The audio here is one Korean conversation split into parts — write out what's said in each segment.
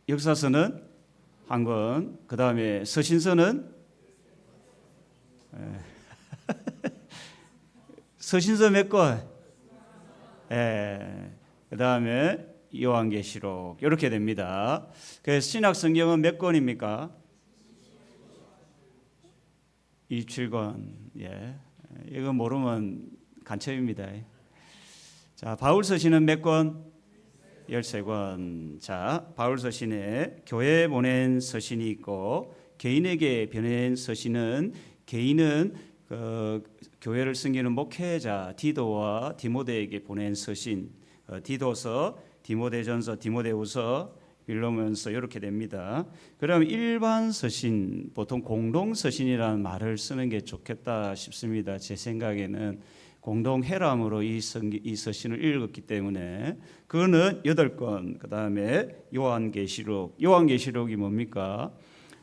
역사서는 한 권, 그 다음에 서신서는 서신서 몇 권? 그 다음에 요한계시록 이렇게 됩니다. 그래서 신약 성경은 몇 권입니까? 27권. 이거 모르면 간첩입니다. 자, 바울 서신은 몇 권? 13권. 자, 바울 서신에 교회에 보낸 서신이 있고 개인에게 보낸 서신은 개인은 교회를 섬기는 목회자 디도와 디모데에게 보낸 서신, 디도서, 디모데전서, 디모데후서, 빌로몬서 이렇게 됩니다. 그럼 일반 서신, 보통 공동 서신이라는 말을 쓰는 게 좋겠다 싶습니다. 제 생각에는 공동 해람으로 이 서신을 읽었기 때문에 그거는 8권. 그다음에 요한계시록이 뭡니까?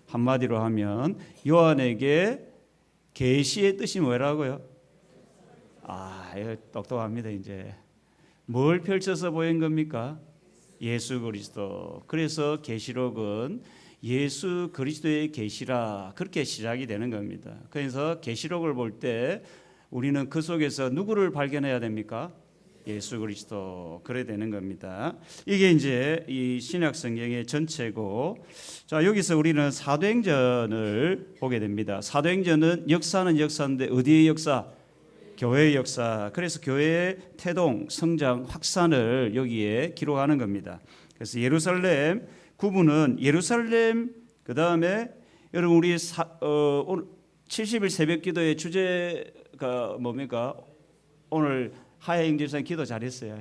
한마디로 하면 요한에게 계시의 뜻이 뭐라고요? 이거 똑똑합니다. 이제 뭘 펼쳐서 보인 겁니까? 예수 그리스도. 그래서 계시록은 예수 그리스도의 계시라 그렇게 시작이 되는 겁니다. 그래서 계시록을 볼 때 우리는 그 속에서 누구를 발견해야 됩니까? 예수 그리스도. 그래야 되는 겁니다. 이게 이제 이 신약 성경의 전체고, 자, 여기서 우리는 사도행전을 보게 됩니다. 사도행전은 역사는 역사인데 어디의 역사? 교회의 역사. 그래서 교회의 태동, 성장, 확산을 여기에 기록하는 겁니다. 그래서 예루살렘 구분은 예루살렘, 그 다음에 여러분 우리 오늘 70일 새벽 기도의 주제가 뭡니까? 오늘 하혜영 집사님 기도 잘했어요.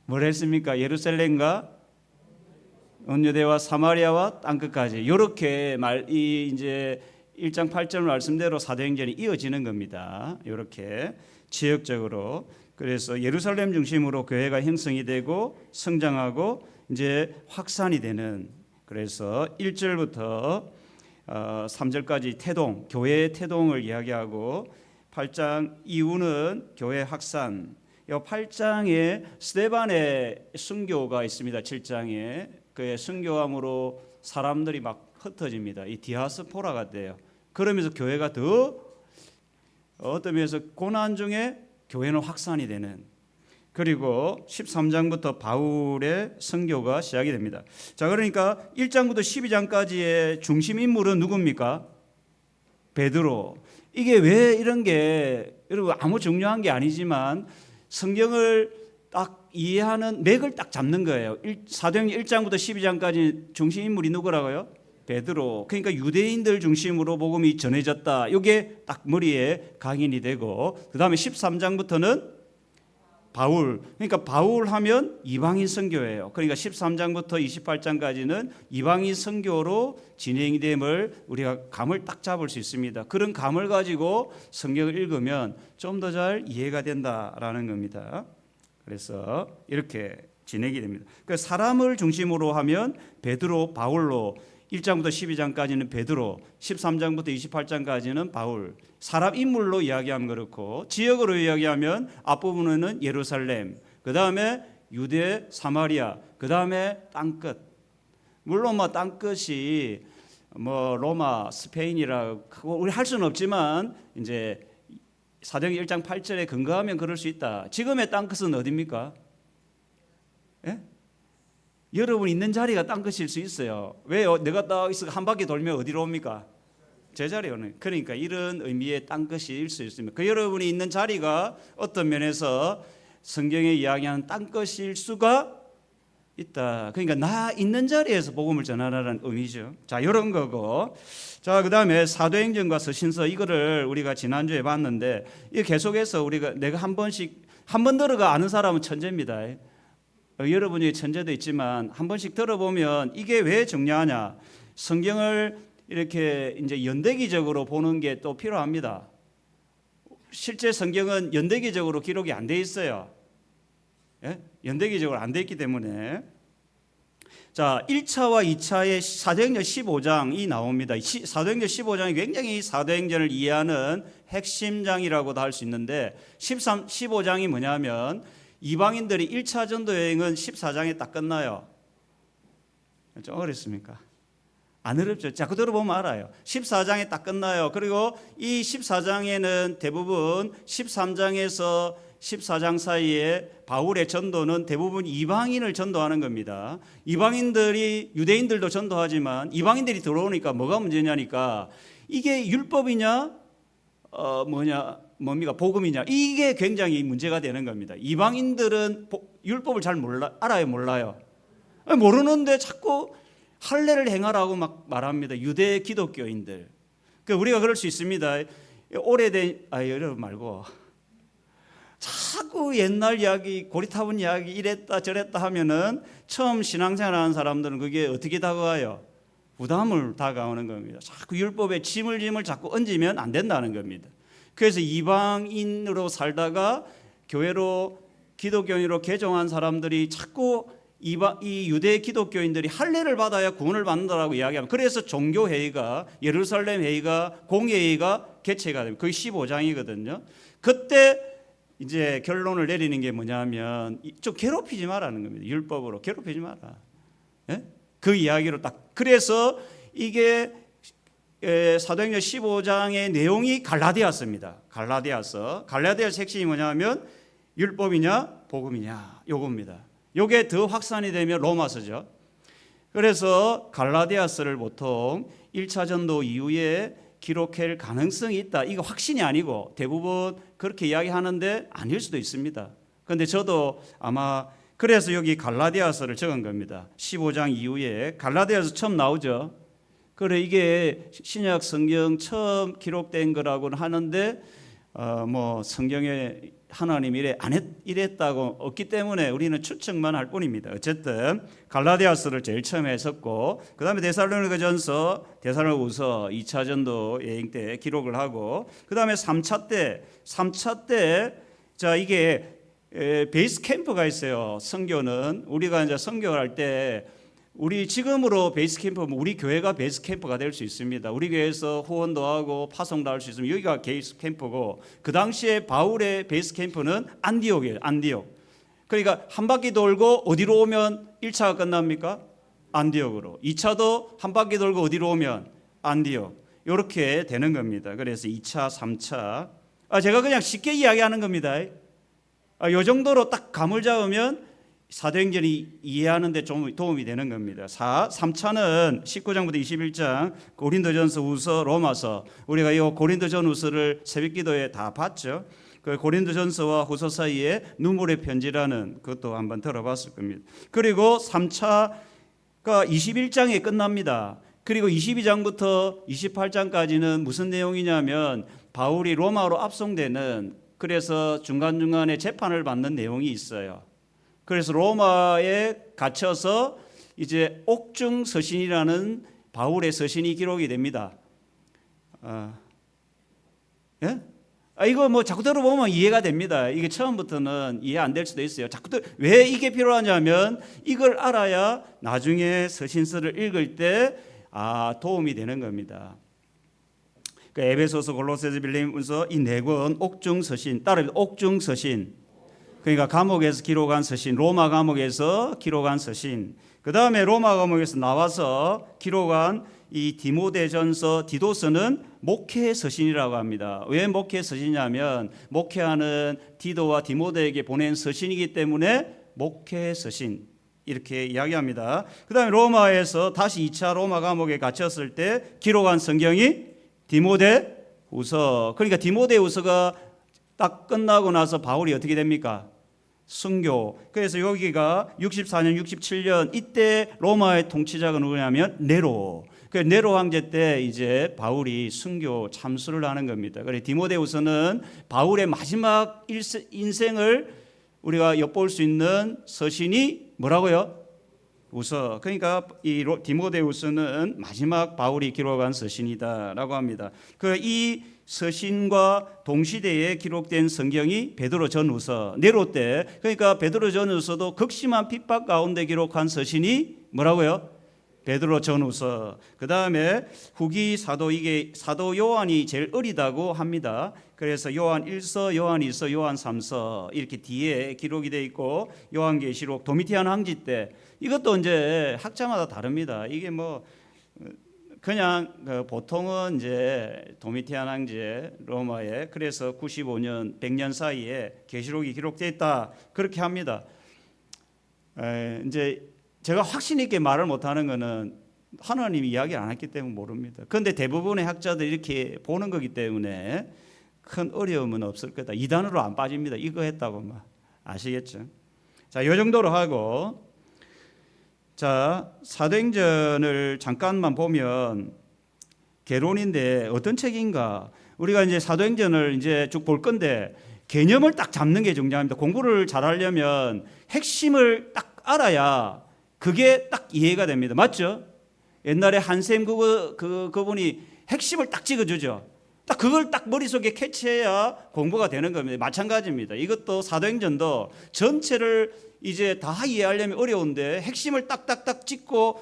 뭘 했습니까? 예루살렘과 온 유대와 사마리아와 땅끝까지. 이렇게 이제 1장 8절 말씀대로 사도행전이 이어지는 겁니다. 이렇게 지역적으로. 그래서 예루살렘 중심으로 교회가 형성이 되고 성장하고 이제 확산이 되는. 그래서 1절부터 3절까지 태동, 교회의 태동을 이야기하고 8장 이후는 교회 확산. 이 8장에 스데반의 순교가 있습니다. 7장에 그의 순교함으로 사람들이 막 흩어집니다. 이 디아스포라가 돼요. 그러면서 교회가 더 어떤 면에서 고난 중에 교회는 확산이 되는. 그리고 13장부터 바울의 선교가 시작이 됩니다. 자, 그러니까 1장부터 12장까지의 중심 인물은 누굽니까? 베드로. 이게 왜 이런 게 여러분 아무 중요한 게 아니지만 성경을 딱 이해하는 맥을 딱 잡는 거예요. 사도행전 1장부터 12장까지 중심 인물이 누구라고요? 베드로. 그러니까 유대인들 중심으로 복음이 전해졌다. 이게 딱 머리에 각인이 되고, 그 다음에 13장부터는 바울. 그러니까 바울 하면 이방인 선교예요. 그러니까 13장부터 28장까지는 이방인 선교로 진행이 됨을 우리가 감을 딱 잡을 수 있습니다. 그런 감을 가지고 성경을 읽으면 좀 더 잘 이해가 된다라는 겁니다. 그래서 이렇게 진행이 됩니다. 그러니까 사람을 중심으로 하면 베드로, 바울로, 1장부터 12장까지는 베드로, 13장부터 28장까지는 바울. 사람 인물로 이야기하면 그렇고, 지역으로 이야기하면 앞부분에는 예루살렘, 그 다음에 유대, 사마리아, 그 다음에 땅끝. 물론 땅끝이 로마, 스페인이라고 우리 할 수는 없지만 이제 사도행전 1장 8절에 근거하면 그럴 수 있다. 지금의 땅끝은 어디입니까? 예? 여러분 있는 자리가 땅끝일 수 있어요. 왜요? 내가 딱 한 바퀴 돌면 어디로 옵니까? 제자리에 오는. 그러니까 이런 의미의 땅끝일 수 있습니다. 그 여러분이 있는 자리가 어떤 면에서 성경에 이야기하는 땅끝일 수가 있다. 그러니까 나 있는 자리에서 복음을 전하라는 의미죠. 자, 이런 거고. 자, 그다음에 사도행전과 서신서, 이거를 우리가 지난주에 봤는데, 이 계속해서 내가 한 번 들어가 아는 사람은 천재입니다. 여러분이 천재도 있지만 한 번씩 들어보면 이게 왜 중요하냐? 성경을 이렇게 이제 연대기적으로 보는 게 또 필요합니다. 실제 성경은 연대기적으로 기록이 안 돼 있어요. 예? 연대기적으로 안 돼 있기 때문에. 자, 1차와 2차의 사도행전 15장이 나옵니다. 사도행전 15장이 굉장히 사도행전을 이해하는 핵심장이라고도 할 수 있는데, 15장이 뭐냐면 이방인들이 1차 전도 여행은 14장에 딱 끝나요. 좀 어렵습니까? 안 어렵죠. 자꾸 들어보면 알아요. 14장에 딱 끝나요. 그리고 이 14장에는 대부분 13장에서 14장 사이에 바울의 전도는 대부분 이방인을 전도하는 겁니다. 이방인들이, 유대인들도 전도하지만 이방인들이 들어오니까 뭐가 문제냐니까, 이게 율법이냐 뭡니까 복음이냐, 이게 굉장히 문제가 되는 겁니다. 이방인들은 율법을 잘 알아요 몰라요? 모르는데 자꾸 할례를 행하라고 막 말합니다. 유대 기독교인들. 우리가 그럴 수 있습니다. 오래된 여러분 말고 자꾸 옛날 이야기, 고리타분 이야기, 이랬다 저랬다 하면은 처음 신앙생활하는 사람들은 그게 어떻게 다가와요? 부담을 다가오는 겁니다. 자꾸 율법에 짐을 자꾸 얹으면 안 된다는 겁니다. 그래서 이방인으로 살다가 교회로 기독교인으로 개종한 사람들이 자꾸 이 유대 기독교인들이 할례를 받아야 구원을 받는다라고 이야기하면, 그래서 종교회의가, 예루살렘 회의가, 공회의가 개최가 됩니다. 그게 15장이거든요. 그때 이제 결론을 내리는 게 뭐냐면, 좀 괴롭히지 마라는 겁니다. 율법으로 괴롭히지 마라. 예? 그 이야기로 딱. 그래서 이게 사도행전 15장의 내용이 갈라디아서입니다. 갈라디아서 핵심이 뭐냐면 율법이냐 복음이냐 요겁니다. 요게 더 확산이 되면 로마서죠. 그래서 갈라디아서를 보통 1차 전도 이후에 기록할 가능성이 있다. 이거 확신이 아니고 대부분 그렇게 이야기하는데 아닐 수도 있습니다. 그런데 저도 아마 그래서 여기 갈라디아서를 적은 겁니다. 15장 이후에 갈라디아서 처음 나오죠. 그래 이게 신약 성경 처음 기록된 거라고는 하는데 뭐 성경에 하나님이 이랬다고 없기 때문에 우리는 추측만 할 뿐입니다. 어쨌든 갈라디아서를 제일 처음에 썼고, 그 다음에 데살로니가전서, 데살로니가후서 2차 전도 여행 때 기록을 하고, 그 다음에 3차 때 자 이게 베이스 캠프가 있어요. 선교는 우리가 이제 선교를 할 때 우리 지금으로 베이스 캠프면 우리 교회가 베이스 캠프가 될 수 있습니다. 우리 교회에서 후원도 하고 파송도 할 수 있으면 여기가 베이스 캠프고, 그 당시에 바울의 베이스 캠프는 안디옥이에요. 안디옥. 그러니까 한 바퀴 돌고 어디로 오면 1차가 끝납니까? 안디옥으로. 2차도 한 바퀴 돌고 어디로 오면 안디옥. 이렇게 되는 겁니다. 그래서 2차, 3차. 제가 그냥 쉽게 이야기하는 겁니다. 이 정도로 딱 감을 잡으면 사도행전이 이해하는 데 좀 도움이 되는 겁니다. 3차는 19장부터 21장 고린도전서, 후서, 로마서. 우리가 이 고린도전후서를 새벽기도에 다 봤죠. 그 고린도전서와 후서 사이에 눈물의 편지라는 그것도 한번 들어봤을 겁니다. 그리고 3차가 21장에 끝납니다. 그리고 22장부터 28장까지는 무슨 내용이냐면 바울이 로마로 압송되는, 그래서 중간중간에 재판을 받는 내용이 있어요. 그래서 로마에 갇혀서 이제 옥중 서신이라는 바울의 서신이 기록이 됩니다. 예? 이거 뭐 자꾸 들어보면 이해가 됩니다. 이게 처음부터는 이해 안 될 수도 있어요. 왜 이게 필요하냐면 이걸 알아야 나중에 서신서를 읽을 때 도움이 되는 겁니다. 그러니까 에베소서, 골로새서, 빌립보서 이 네 권 옥중 서신, 따로 옥중 서신. 그러니까 감옥에서 기록한 서신, 로마 감옥에서 기록한 서신. 그 다음에 로마 감옥에서 나와서 기록한 이 디모데전서, 디도서는 목회 서신이라고 합니다. 왜 목회 서신이냐면 목회하는 디도와 디모데에게 보낸 서신이기 때문에 목회 서신 이렇게 이야기합니다. 그 다음에 로마에서 다시 2차 로마 감옥에 갇혔을 때 기록한 성경이 디모데후서. 그러니까 디모데후서가 딱 끝나고 나서 바울이 어떻게 됩니까? 순교. 그래서 여기가 64년, 67년 이때 로마의 통치자가 누구냐면 네로. 그 네로 황제 때 이제 바울이 순교 참수를 하는 겁니다. 그래 디모데후서는 바울의 마지막 인생을 우리가 엿볼 수 있는 서신이 뭐라고요? 후서. 그러니까 이 디모데후서는 마지막 바울이 기록한 서신이다라고 합니다. 이 서신과 동시대에 기록된 성경이 베드로 전후서, 네로 때. 그러니까 베드로 전후서도 극심한 핍박 가운데 기록한 서신이 뭐라고요? 베드로 전후서. 그 다음에 후기 사도, 이게 사도 요한이 제일 어리다고 합니다. 그래서 요한 1서, 요한 2서, 요한 3서 이렇게 뒤에 기록이 돼 있고 요한계시록 도미티안 황제 때 이것도 이제 학자마다 다릅니다. 이게 뭐 그냥 보통은 이제 도미티안 황제 로마에 그래서 95년 100년 사이에 계시록이 기록되어 있다 그렇게 합니다. 이제 제가 확신 있게 말을 못하는 거는 하나님이 이야기 안 했기 때문에 모릅니다. 그런데 대부분의 학자들이 이렇게 보는 거기 때문에 큰 어려움은 없을 거다. 이단으로 안 빠집니다. 이거 했다고 막 아시겠죠? 자, 이 정도로 하고 자, 사도행전을 잠깐만 보면 개론인데 어떤 책인가? 우리가 이제 사도행전을 이제 쭉 볼 건데 개념을 딱 잡는 게 중요합니다. 공부를 잘하려면 핵심을 딱 알아야 그게 딱 이해가 됩니다. 맞죠? 옛날에 한샘 그분이 핵심을 딱 찍어주죠. 딱 그걸 딱 머릿속에 캐치해야 공부가 되는 겁니다. 마찬가지입니다. 이것도 사도행전도 전체를 이제 다 이해하려면 어려운데 핵심을 딱딱딱 찍고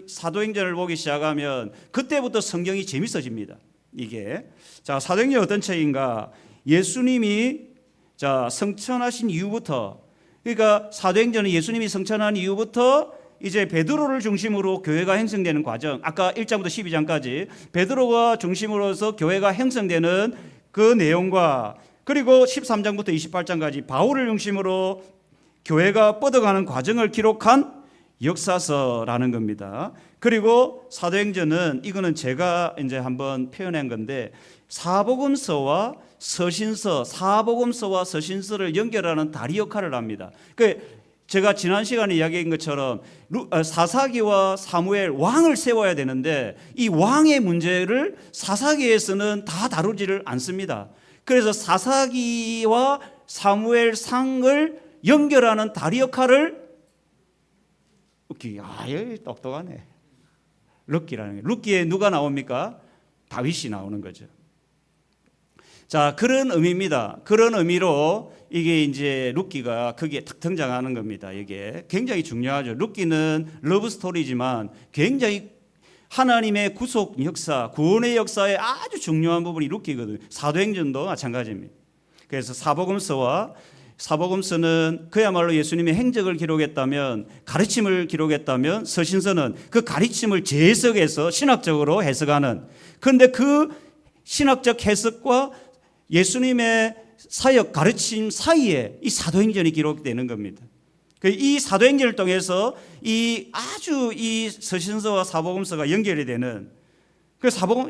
사도행전을 보기 시작하면 그때부터 성경이 재밌어집니다. 이게 자, 사도행전 어떤 책인가? 예수님이 자, 성천하신 이후부터 그러니까 사도행전은 예수님이 성천한 이후부터 이제 베드로를 중심으로 교회가 형성되는 과정, 아까 1장부터 12장까지 베드로가 중심으로서 교회가 형성되는 그 내용과 그리고 13장부터 28장까지 바울을 중심으로 교회가 뻗어가는 과정을 기록한 역사서라는 겁니다. 그리고 사도행전은 이거는 제가 이제 한번 표현한 건데 사복음서와 서신서, 사복음서와 서신서를 연결하는 다리 역할을 합니다. 제가 지난 시간에 이야기한 것처럼 사사기와 사무엘 왕을 세워야 되는데 이 왕의 문제를 사사기에서는 다 다루지를 않습니다. 그래서 사사기와 사무엘 상을 연결하는 다리 역할을 똑똑하네. 룻기라는 게. 룻기에 누가 나옵니까? 다윗이 나오는 거죠. 자, 그런 의미입니다. 그런 의미로 이게 이제 룻기가 거기에 탁 등장하는 겁니다. 이게 굉장히 중요하죠. 룻기는 러브 스토리지만 굉장히 하나님의 구속 역사, 구원의 역사에 아주 중요한 부분이 룻기거든요. 사도행전도 마찬가지입니다. 그래서 사복음서는 그야말로 예수님의 행적을 기록했다면, 가르침을 기록했다면, 서신서는 그 가르침을 재해석해서 신학적으로 해석하는, 그런데 그 신학적 해석과 예수님의 사역 가르침 사이에 이 사도행전이 기록되는 겁니다. 이 사도행전을 통해서 이 서신서와 사복음서가 연결이 되는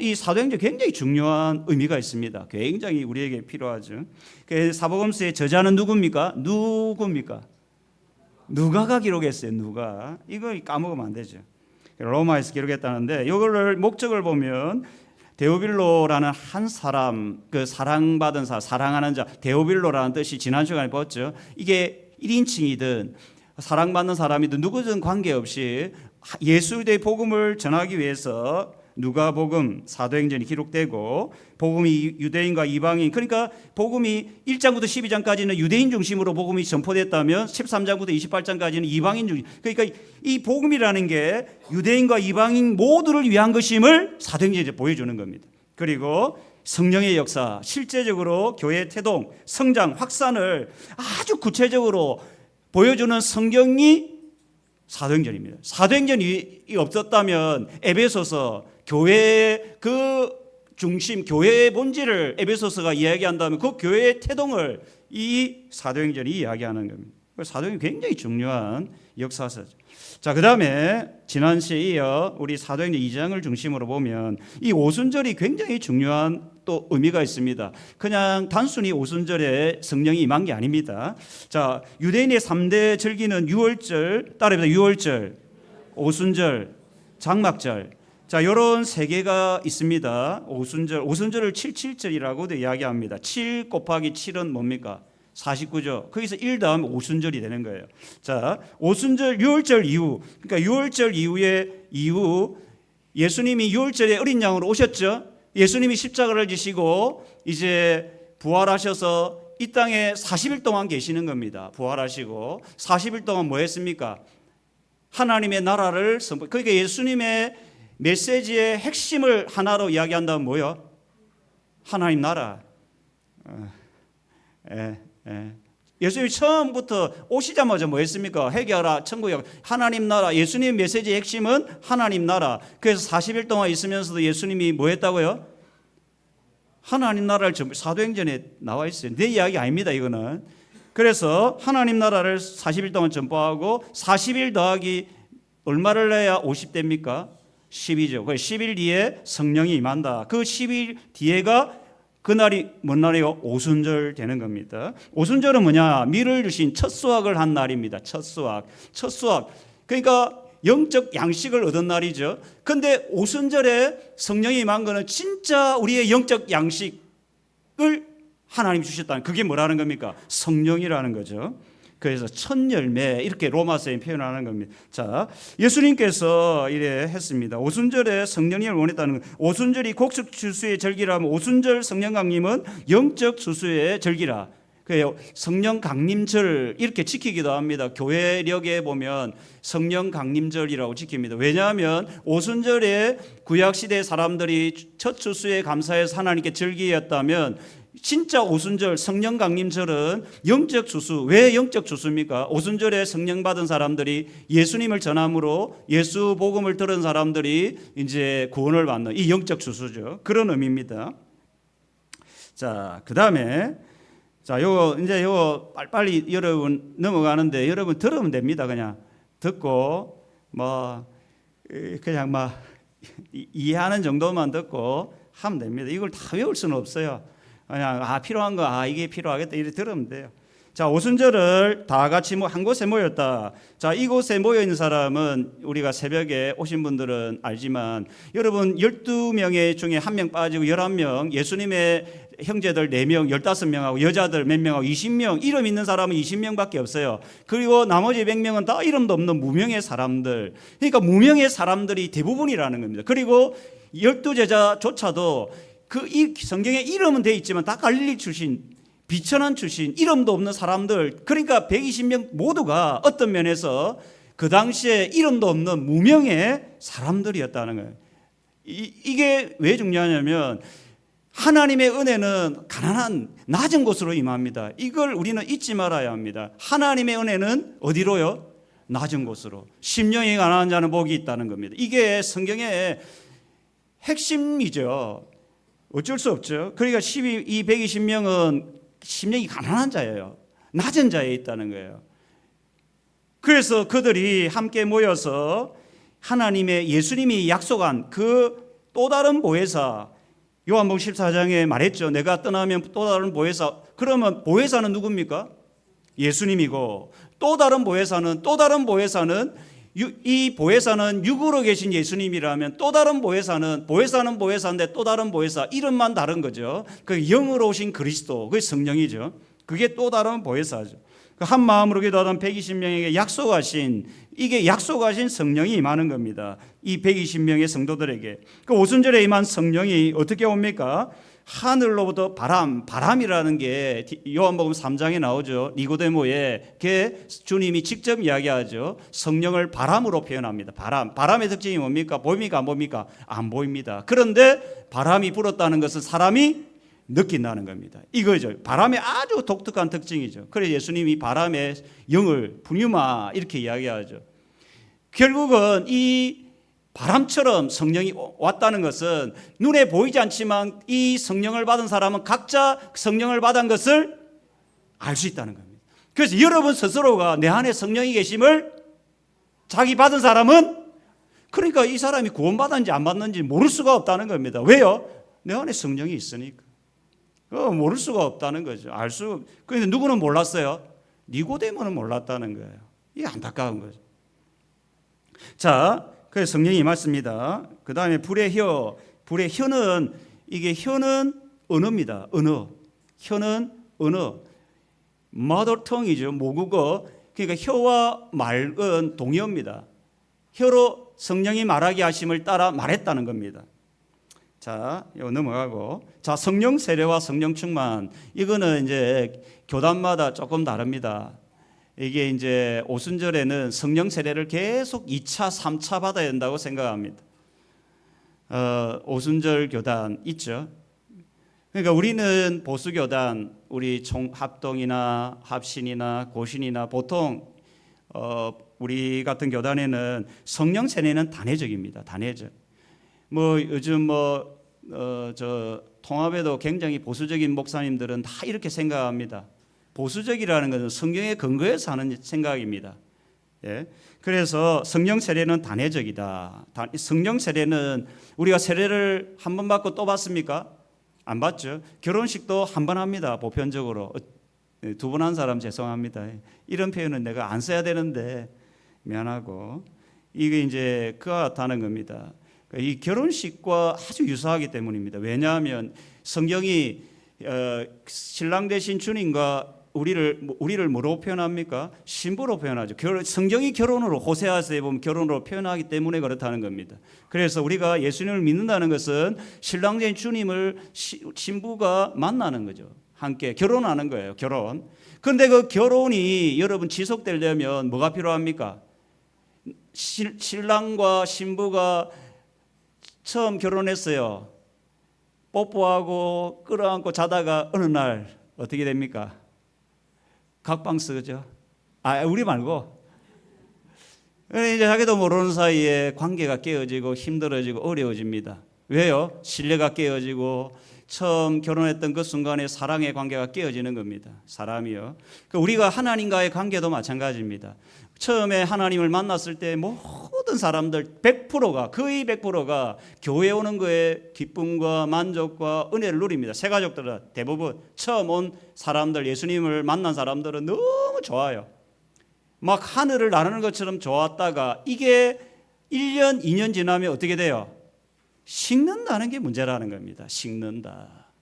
이 사도행전 굉장히 중요한 의미가 있습니다. 굉장히 우리에게 필요하죠. 사복음서의 저자는 누굽니까? 누가가 기록했어요. 누가. 이거 까먹으면 안 되죠. 로마에서 기록했다는데 이거를 목적을 보면 데오빌로라는 한 사람, 그 사랑받은 사랑하는 자, 데오빌로라는 뜻이 지난 시간에 봤죠. 이게 1인칭이든 사랑받는 사람이든 누구든 관계없이 예수의 복음을 전하기 위해서 누가복음, 사도행전이 기록되고 복음이 유대인과 이방인, 그러니까 복음이 1장부터 12장까지는 유대인 중심으로 복음이 전포됐다면 13장부터 28장까지는 이방인 중심. 그러니까 이 복음이라는 게 유대인과 이방인 모두를 위한 것임을 사도행전이 보여주는 겁니다. 그리고 성령의 역사, 실제적으로 교회의 태동, 성장, 확산을 아주 구체적으로 보여주는 성경이 사도행전입니다. 사도행전이 없었다면 에베소서 교회의 그 중심, 교회의 본질을 에베소서가 이야기한다면 그 교회의 태동을 이 사도행전이 이야기하는 겁니다. 사도행전이 굉장히 중요한 역사서죠. 자, 그 다음에 지난 시에 이어 우리 사도행전 2장을 중심으로 보면 이 오순절이 굉장히 중요한 또 의미가 있습니다. 그냥 단순히 오순절에 성령이 임한 게 아닙니다. 자, 유대인의 3대 절기는 유월절, 따라해보세요. 유월절, 오순절, 장막절. 자, 이런 세 개가 있습니다. 오순절을 77절이라고도 이야기합니다. 7 곱하기 7은 뭡니까? 49죠. 거기서 1 다음에 오순절이 되는 거예요. 자, 오순절, 유월절 이후, 그러니까 유월절 이후 예수님이 유월절에 어린 양으로 오셨죠. 예수님이 십자가를 지시고 이제 부활하셔서 이 땅에 40일 동안 계시는 겁니다. 부활하시고 40일 동안 뭐 했습니까? 하나님의 나라를 선포. 그러니까 예수님의 메시지의 핵심을 하나로 이야기한다면 뭐요? 하나님 나라. 예, 예. 예수님이 처음부터 오시자마자 뭐 했습니까? 회개하라, 천국에 하나님 나라. 예수님 메시지의 핵심은 하나님 나라. 그래서 40일 동안 있으면서도 예수님이 뭐 했다고요? 하나님 나라를 사도행전에 나와 있어요. 내 이야기 아닙니다, 이거는. 그래서 하나님 나라를 40일 동안 전파하고 40일 더하기 얼마를 내야 50대입니까? 10이죠. 그 10일 뒤에 성령이 임한다. 그 10일 뒤에가 그날이 뭔 날이요? 오순절 되는 겁니다. 오순절은 뭐냐? 미를 주신 첫 수확을 한 날입니다. 첫 수확. 그러니까 영적 양식을 얻은 날이죠. 근데 오순절에 성령이 임한 거는 진짜 우리의 영적 양식을 하나님이 주셨다는, 그게 뭐라는 겁니까? 성령이라는 거죠. 그래서 첫 열매, 이렇게 로마서에 표현하는 겁니다. 자, 예수님께서 이래 했습니다. 오순절에 성령님을 원했다는 것. 오순절이 곡식 추수의 절기라면 오순절 성령 강림은 영적 추수의 절기라. 그래요. 성령 강림절 이렇게 지키기도 합니다. 교회력에 보면 성령 강림절이라고 지킵니다. 왜냐하면 오순절에 구약 시대 사람들이 첫 추수에 감사해서 하나님께 절기였다면, 진짜 오순절 성령 강림절은 영적 추수. 왜 영적 추수입니까? 오순절에 성령 받은 사람들이 예수님을 전함으로 예수 복음을 들은 사람들이 이제 구원을 받는 이 영적 추수죠. 그런 의미입니다. 자, 그다음에 자, 요거 빨리 여러분 넘어가는데 여러분 들으면 됩니다. 그냥 듣고 뭐 그냥 막 이해하는 정도만 듣고 하면 됩니다. 이걸 다 외울 수는 없어요. 그냥 필요한 거 이게 필요하겠다 이렇게 들으면 돼요. 자, 오순절을 다 같이 한 곳에 모였다. 자, 이곳에 모여 있는 사람은 우리가 새벽에 오신 분들은 알지만, 여러분 12명 중에 1명 빠지고 11명, 예수님의 형제들 4명, 15명하고 여자들 몇 명하고 20명, 이름 있는 사람은 20명밖에 없어요. 그리고 나머지 100명은 다 이름도 없는 무명의 사람들. 그러니까 무명의 사람들이 대부분이라는 겁니다. 그리고 12제자조차도 이 성경에 이름은 돼 있지만 다 갈릴리 출신, 비천한 출신, 이름도 없는 사람들. 그러니까 120명 모두가 어떤 면에서 그 당시에 이름도 없는 무명의 사람들이었다는 거예요. 이게 왜 중요하냐면 하나님의 은혜는 가난한 낮은 곳으로 임합니다. 이걸 우리는 잊지 말아야 합니다. 하나님의 은혜는 어디로요? 낮은 곳으로. 심령이 가난한 자는 복이 있다는 겁니다. 이게 성경의 핵심이죠. 어쩔 수 없죠. 그러니까 이 120명은 심령이 가난한 자예요. 낮은 자에 있다는 거예요. 그래서 그들이 함께 모여서 하나님의 예수님이 약속한 그 또 다른 보혜사, 요한복음 14장에 말했죠. 내가 떠나면 또 다른 보혜사. 그러면 보혜사는 누굽니까? 예수님이고, 또 다른 보혜사는 이 보혜사는 육으로 계신 예수님이라면 또 다른 보혜사는 보혜사인데 또 다른 보혜사, 이름만 다른 거죠. 그 영으로 오신 그리스도, 그게 성령이죠. 그게 또 다른 보혜사죠. 한 마음으로 기도하던 120명에게 약속하신 성령이 임하는 겁니다. 이 120명의 성도들에게. 그 오순절에 임한 성령이 어떻게 옵니까? 하늘로부터 바람이라는 게 요한복음 3장에 나오죠. 니고데모에 주님이 직접 이야기하죠. 성령을 바람으로 표현합니다. 바람의 특징이 뭡니까? 보입니까? 안 보입니까? 안 보입니다. 그런데 바람이 불었다는 것은 사람이 느낀다는 겁니다. 이거죠. 바람의 아주 독특한 특징이죠. 그래서 예수님이 바람의 영을 푸뉴마 이렇게 이야기하죠. 결국은 이 바람처럼 성령이 왔다는 것은 눈에 보이지 않지만 이 성령을 받은 사람은 각자 성령을 받은 것을 알 수 있다는 겁니다. 그래서 여러분 스스로가 내 안에 성령이 계심을 자기 받은 사람은, 그러니까 이 사람이 구원받았는지 안 받는지 모를 수가 없다는 겁니다. 왜요? 내 안에 성령이 있으니까. 모를 수가 없다는 거죠. 그런데 누구는 몰랐어요? 니고데모는 몰랐다는 거예요. 이게 안타까운 거죠. 자, 그래서 성령이 임했습니다. 그 다음에 불의 혀는 언어입니다. 혀는 언어. mother-tongue이죠. 모국어. 그러니까 혀와 말은 동의어입니다. 혀로 성령이 말하게 하심을 따라 말했다는 겁니다. 자, 이거 넘어가고. 자, 성령 세례와 성령 충만. 이거는 이제 교단마다 조금 다릅니다. 이게 이제 오순절에는 성령 세례를 계속 2차, 3차 받아야 된다고 생각합니다. 오순절 교단 있죠. 그러니까 우리는 보수교단, 우리 합동이나 합신이나 고신이나 보통 우리 같은 교단에는 성령 세례는 단회적입니다. 단회적. 뭐 요즘 저 통합에도 굉장히 보수적인 목사님들은 다 이렇게 생각합니다. 보수적이라는 것은 성경에 근거해서 하는 생각입니다. 예. 그래서 성령 세례는 단회적이다. 성령 세례는 우리가 세례를 한 번 받고 또 받습니까? 안 받죠. 결혼식도 한 번 합니다. 보편적으로. 두 번 한 사람 죄송합니다. 이런 표현은 내가 안 써야 되는데 미안하고, 이게 이제 그와 같다는 겁니다. 이 결혼식과 아주 유사하기 때문입니다. 왜냐하면 성경이 신랑 되신 주님과 우리를 뭐로 표현합니까? 신부로 표현하죠. 성경이 결혼으로, 호세아서에 보면 결혼으로 표현하기 때문에 그렇다는 겁니다. 그래서 우리가 예수님을 믿는다는 것은 신랑 된 주님을 신부가 만나는 거죠. 함께 결혼하는 거예요. 결혼. 그런데 그 결혼이 여러분 지속되려면 뭐가 필요합니까? 신랑과 신부가 처음 결혼했어요. 뽀뽀하고 끌어안고 자다가 어느 날 어떻게 됩니까? 각방 쓰죠. 우리 말고. 이제 자기도 모르는 사이에 관계가 깨어지고 힘들어지고 어려워집니다. 왜요? 신뢰가 깨어지고 처음 결혼했던 그 순간에 사랑의 관계가 깨어지는 겁니다. 사람이요. 우리가 하나님과의 관계도 마찬가지입니다. 처음에 하나님을 만났을 때 모든 사람들 100%가 거의 100%가 교회 오는 거에 기쁨과 만족과 은혜를 누립니다. 새 가족들은 대부분 처음 온 사람들, 예수님을 만난 사람들은 너무 좋아요. 막 하늘을 나르는 것처럼 좋았다가 이게 1년, 2년 지나면 어떻게 돼요? 식는다는 게 문제라는 겁니다. 식는다.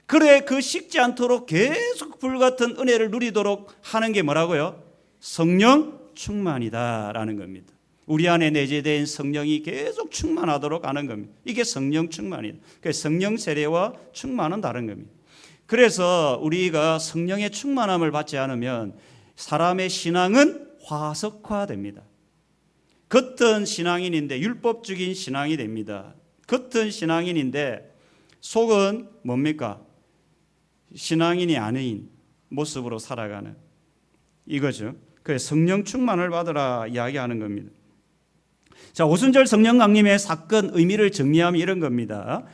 그래, 그 식지 않도록 계속 불같은 은혜를 누리도록 하는 게 뭐라고요? 성령 충만이다라는 겁니다. 우리 안에 내재된 성령이 계속 충만하도록 하는 겁니다. 이게 성령 충만이다. 그래서 성령 세례와 충만은 다른 겁니다. 그래서 우리가 성령의 충만함을 받지 않으면 사람의 신앙은 화석화됩니다. 겉은 신앙인인데 율법적인 신앙이 됩니다. 겉은 신앙인인데 속은 뭡니까? 신앙인이 아닌 모습으로 살아가는 이거죠. 그래서 성령 충만을 받으라 이야기하는 겁니다. 자, 오순절 성령 강림의 사건 의미를 정리하면 이런 겁니다.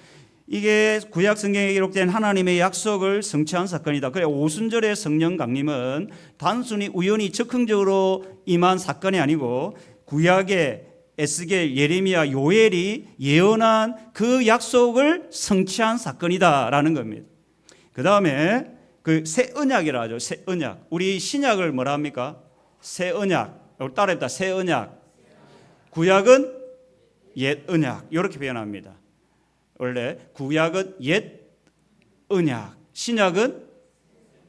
이게 구약 성경에 기록된 하나님의 약속을 성취한 사건이다. 그래, 오순절의 성령 강림은 단순히 우연히 즉흥적으로 임한 사건이 아니고 구약의 에스겔, 예레미야, 요엘이 예언한 그 약속을 성취한 사건이다라는 겁니다. 그 다음에 그 새 언약이라 하죠. 새 언약. 우리 신약을 뭐라 합니까? 새 언약. 따라합니다. 새 언약. 구약은 옛 언약. 이렇게 표현합니다. 원래 구약은 옛 언약, 신약은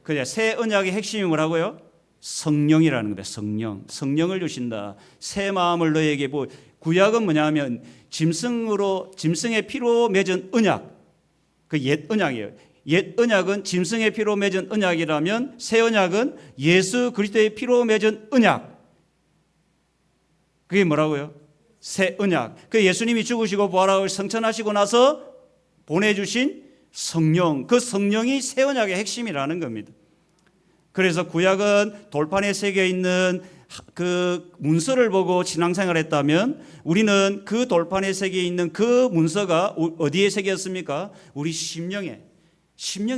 그냥 새 언약의 핵심이 뭐라고요? 성령이라는 겁니다. 성령을 주신다. 새 마음을 너에게 구약은 뭐냐면 짐승의 피로 맺은 언약. 그 옛 언약이에요. 옛 언약은 짐승의 피로 맺은 언약이라면 새 언약은 예수 그리스도의 피로 맺은 언약. 그게 뭐라고요? 새 언약. 그 예수님이 죽으시고 부활하고 성천하시고 나서 보내주신 성령, 그 성령이 새 언약의 핵심이라는 겁니다. 그래서 구약은 돌판에 새겨 있는 그 문서를 보고 신앙생활을 했다면 우리는 그 돌판에 새겨 있는 그 문서가 어디에 새겼습니까? 우리 심령에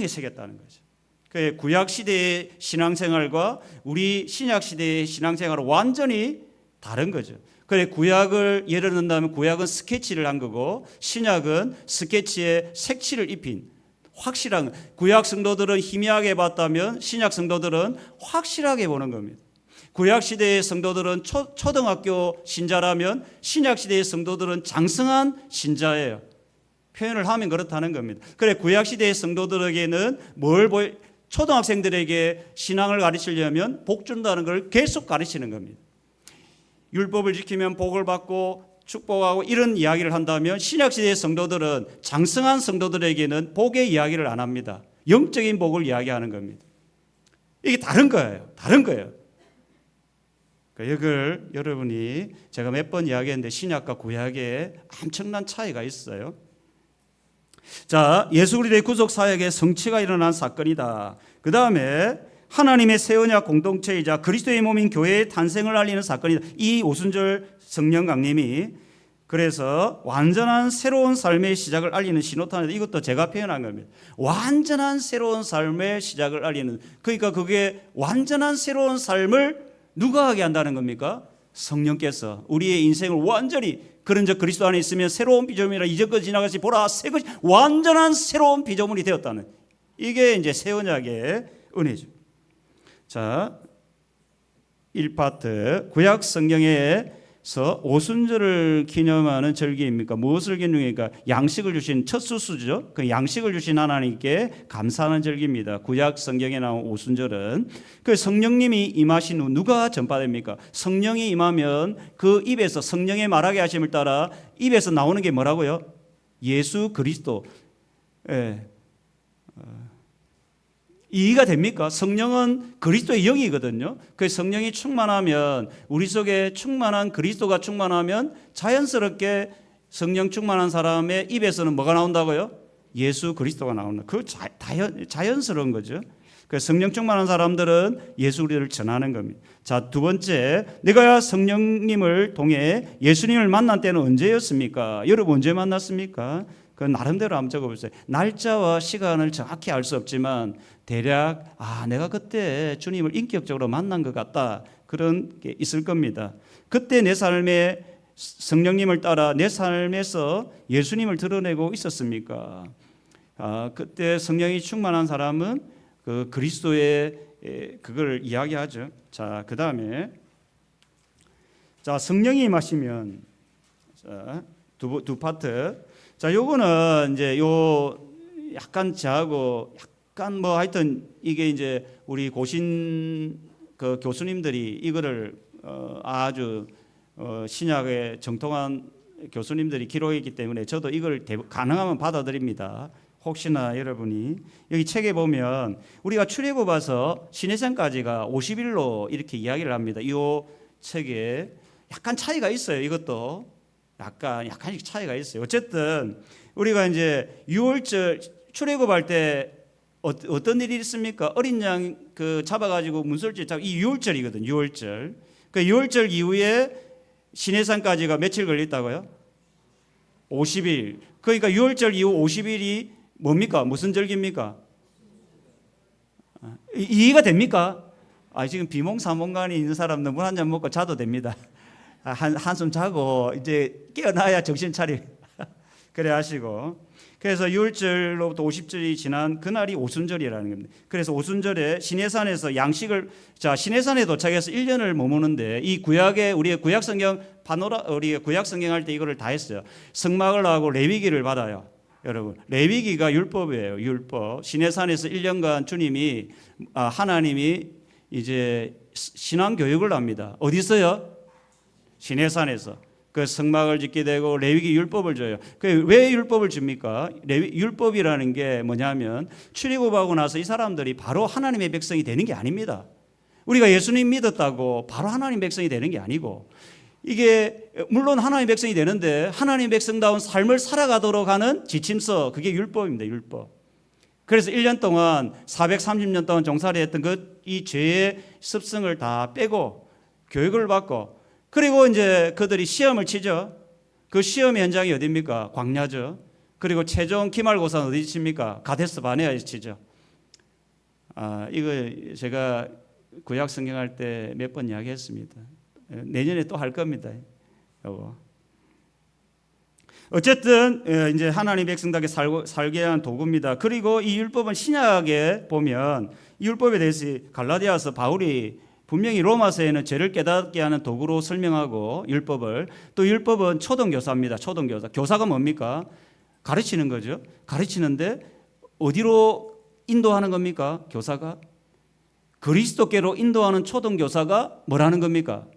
새겼다는 거죠. 그 구약 시대의 신앙생활과 우리 신약 시대의 신앙생활은 완전히 다른 거죠. 그래, 구약을 예를 든다면 구약은 스케치를 한 거고 신약은 스케치에 색칠을 입힌 확실한, 구약 성도들은 희미하게 봤다면 신약 성도들은 확실하게 보는 겁니다. 구약 시대의 성도들은 초등학교 신자라면 신약 시대의 성도들은 장성한 신자예요. 표현을 하면 그렇다는 겁니다. 그래, 구약 시대의 성도들에게는 초등학생들에게 신앙을 가르치려면 복 준다는 걸 계속 가르치는 겁니다. 율법을 지키면 복을 받고 축복하고 이런 이야기를 한다면 신약시대의 성도들은 장성한 성도들에게는 복의 이야기를 안 합니다. 영적인 복을 이야기하는 겁니다. 이게 다른 거예요. 이걸 여러분이 제가 몇 번 이야기했는데 신약과 구약에 엄청난 차이가 있어요. 자, 예수 그리스도의 구속 사역의 성취가 일어난 사건이다. 그 다음에 하나님의 새 언약 공동체이자 그리스도의 몸인 교회의 탄생을 알리는 사건이다. 이 오순절 성령 강림이 그래서 완전한 새로운 삶의 시작을 알리는 신호탄이다. 이것도 제가 표현한 겁니다. 완전한 새로운 삶의 시작을 알리는, 그러니까 그게 완전한 새로운 삶을 누가 하게 한다는 겁니까? 성령께서 우리의 인생을 완전히, 그런즉 그리스도 안에 있으면 새로운 피조물이라 이전 것 지나가시 보라 새 것이 완전한 새로운 피조물이 되었다는, 이게 이제 새 언약의 은혜죠. 자, 1파트 구약 성경에서 오순절을 기념하는 절기입니까? 무엇을 기념합니까? 양식을 주신 첫 수수죠. 그 양식을 주신 하나님께 감사하는 절기입니다. 구약 성경에 나온 오순절은 그 성령님이 임하신 후 누가 전파됩니까? 성령이 임하면 그 입에서, 성령의 말하게 하심을 따라 입에서 나오는 게 뭐라고요? 예수 그리스도. 예. 이해가 됩니까? 성령은 그리스도의 영이거든요. 그 성령이 충만하면, 우리 속에 충만한 그리스도가 충만하면 자연스럽게 성령 충만한 사람의 입에서는 뭐가 나온다고요? 예수 그리스도가 나온다. 그 자연스러운 거죠. 그 성령 충만한 사람들은 예수 그리스도를 전하는 겁니다. 자, 두 번째, 내가 성령님을 통해 예수님을 만난 때는 언제였습니까? 여러분 언제 만났습니까? 그 나름대로 한번 적어보세요. 날짜와 시간을 정확히 알 수 없지만 대략 내가 그때 주님을 인격적으로 만난 것 같다, 그런 게 있을 겁니다. 그때 내 삶에 성령님을 따라 내 삶에서 예수님을 드러내고 있었습니까? 그때 성령이 충만한 사람은 그 그리스도의 그걸 이야기하죠. 자, 그 다음에 자, 성령이 임하시면, 자, 두 파트. 자, 요거는 이제 요 약간 저하고 약간 뭐 하여튼 이게 이제 우리 고신 그 교수님들이 이거를 아주 신약의 정통한 교수님들이 기록했기 때문에 저도 이걸 가능하면 받아들입니다. 혹시나 여러분이 여기 책에 보면 우리가 출애굽와서 시내산까지가 50일로 이렇게 이야기를 합니다. 이 책에 약간 차이가 있어요. 이것도 약간씩 차이가 있어요. 어쨌든 우리가 이제 6월절 출애굽할 때 어떤 일이 있습니까? 어린 양 그 잡아가지고 문설주 잡, 이 6월절이거든. 6월절. 그 6월절 이후에 시내산까지가 며칠 걸렸다고요? 50일. 그러니까 6월절 이후 50일이 뭡니까? 무슨 절기입니까? 이해가 됩니까? 지금 비몽사몽간이 있는 사람들 물 한 잔 먹고 자도 됩니다. 한숨 자고 이제 깨어나야 정신 차리. 그래 하시고. 그래서 6월절로부터 50절이 지난 그날이 오순절이라는 겁니다. 그래서 오순절에 시내산에서 양식을, 자, 시내산에 도착해서 1년을 머무는데, 이 구약에 우리의 구약 성경 우리 구약 성경 할 때 이거를 다 했어요. 성막을 하고 레위기를 받아요. 여러분, 레위기가 율법이에요. 율법. 시내산에서 1년간 주님이 하나님이 이제 신앙 교육을 합니다. 어디서요? 시내산에서. 그 성막을 짓게 되고 레위기 율법을 줘요. 왜 율법을 줍니까? 율법이라는 게 뭐냐면 출애굽하고 나서 이 사람들이 바로 하나님의 백성이 되는 게 아닙니다. 우리가 예수님 믿었다고 바로 하나님 백성이 되는 게 아니고, 이게 물론 하나님 백성이 되는데 하나님 백성다운 삶을 살아가도록 하는 지침서, 그게 율법입니다. 율법. 그래서 1년 동안 430년 동안 종살이 했던 이 죄의 습성을 다 빼고 교육을 받고, 그리고 이제 그들이 시험을 치죠. 그 시험 현장이 어디입니까? 광야죠. 그리고 최종 기말고사는 어디 칩니까? 가데스 바네아에서 치죠. 이거 제가 구약 성경 할 때 몇 번 이야기했습니다. 내년에 또 할 겁니다. 어쨌든 이제 하나님 백성답게 살게 한 도구입니다. 그리고 이 율법은 신약에 보면 이 율법에 대해서 갈라디아서 바울이 분명히 로마서에는 죄를 깨닫게 하는 도구로 설명하고, 율법을, 또 율법은 초등교사입니다. 초등교사. 교사가 뭡니까? 가르치는 거죠. 가르치는데 어디로 인도하는 겁니까? 교사가? 그리스도께로 인도하는 초등교사가 뭐라는 겁니까?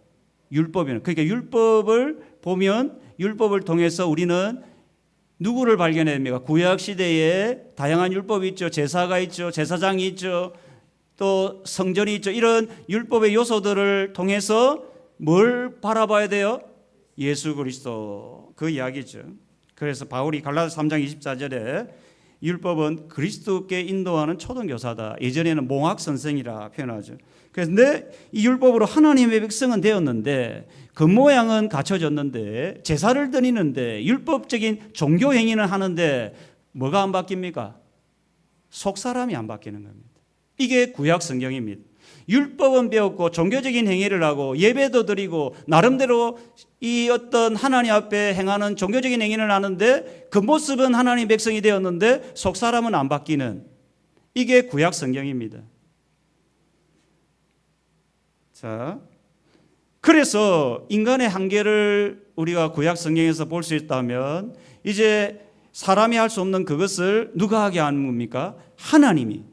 율법이에요. 그러니까 율법을 보면 율법을 통해서 우리는 누구를 발견해냅니까? 구약 시대에 다양한 율법이 있죠. 제사가 있죠. 제사장이 있죠. 또 성전이 있죠. 이런 율법의 요소들을 통해서 뭘 바라봐야 돼요? 예수 그리스도, 그 이야기죠. 그래서 바울이 갈라디아서 3장 24절에 율법은 그리스도께 인도하는 초등교사다. 예전에는 몽학 선생이라 표현하죠. 그런데 이 율법으로 하나님의 백성은 되었는데 겉모양은 갖춰졌는데 제사를 드리는데 율법적인 종교 행위는 하는데 뭐가 안 바뀝니까? 속사람이 안 바뀌는 겁니다. 이게 구약 성경입니다. 율법은 배웠고 종교적인 행위를 하고 예배도 드리고 나름대로 이 어떤 하나님 앞에 행하는 종교적인 행위를 하는데 그 모습은 하나님 백성이 되었는데 속사람은 안 바뀌는, 이게 구약 성경입니다. 자, 그래서 인간의 한계를 우리가 구약 성경에서 볼 수 있다면 이제 사람이 할 수 없는 그것을 누가 하게 하는 겁니까? 하나님이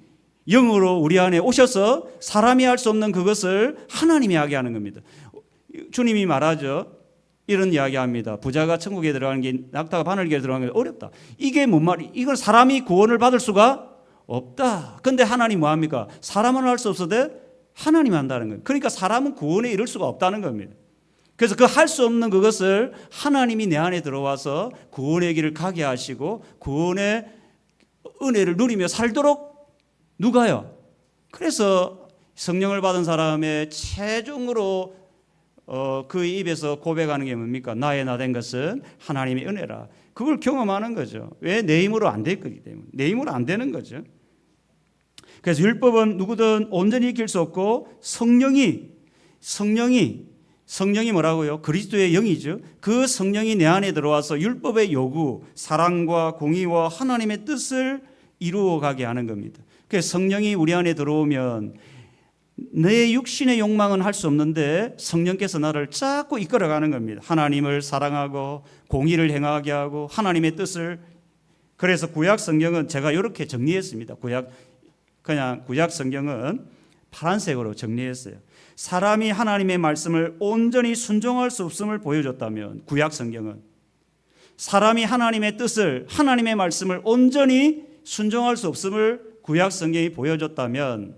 영으로 우리 안에 오셔서 사람이 할 수 없는 그것을 하나님이 하게 하는 겁니다. 주님이 말하죠. 이런 이야기합니다. 부자가 천국에 들어가는 게 낙타가 바늘기에 들어가는 게 어렵다. 이게 뭔 말이? 이걸 사람이 구원을 받을 수가 없다. 근데 하나님 뭐 합니까? 사람은 할 수 없어도 하나님이 한다는 거예요. 그러니까 사람은 구원에 이를 수가 없다는 겁니다. 그래서 그 할 수 없는 그것을 하나님이 내 안에 들어와서 구원의 길을 가게 하시고 구원의 은혜를 누리며 살도록 누가요? 그래서 성령을 받은 사람의 최종으로 그 입에서 고백하는 게 뭡니까? 나의 나 된 것은 하나님의 은혜라. 그걸 경험하는 거죠. 왜? 내 힘으로 안 됐기 때문에. 내 힘으로 안 되는 거죠. 그래서 율법은 누구든 온전히 익힐 수 없고 성령이 뭐라고요? 그리스도의 영이죠. 그 성령이 내 안에 들어와서 율법의 요구, 사랑과 공의와 하나님의 뜻을 이루어가게 하는 겁니다. 그래서 성령이 우리 안에 들어오면 내 육신의 욕망은 할 수 없는데 성령께서 나를 자꾸 이끌어가는 겁니다. 하나님을 사랑하고 공의를 행하게 하고 하나님의 뜻을. 그래서 구약 성경은 제가 이렇게 정리했습니다. 구약 성경은 파란색으로 정리했어요. 사람이 하나님의 말씀을 온전히 순종할 수 없음을 보여줬다면 구약 성경은, 사람이 하나님의 뜻을, 하나님의 말씀을 온전히 순종할 수 없음을 구약 성경이 보여줬다면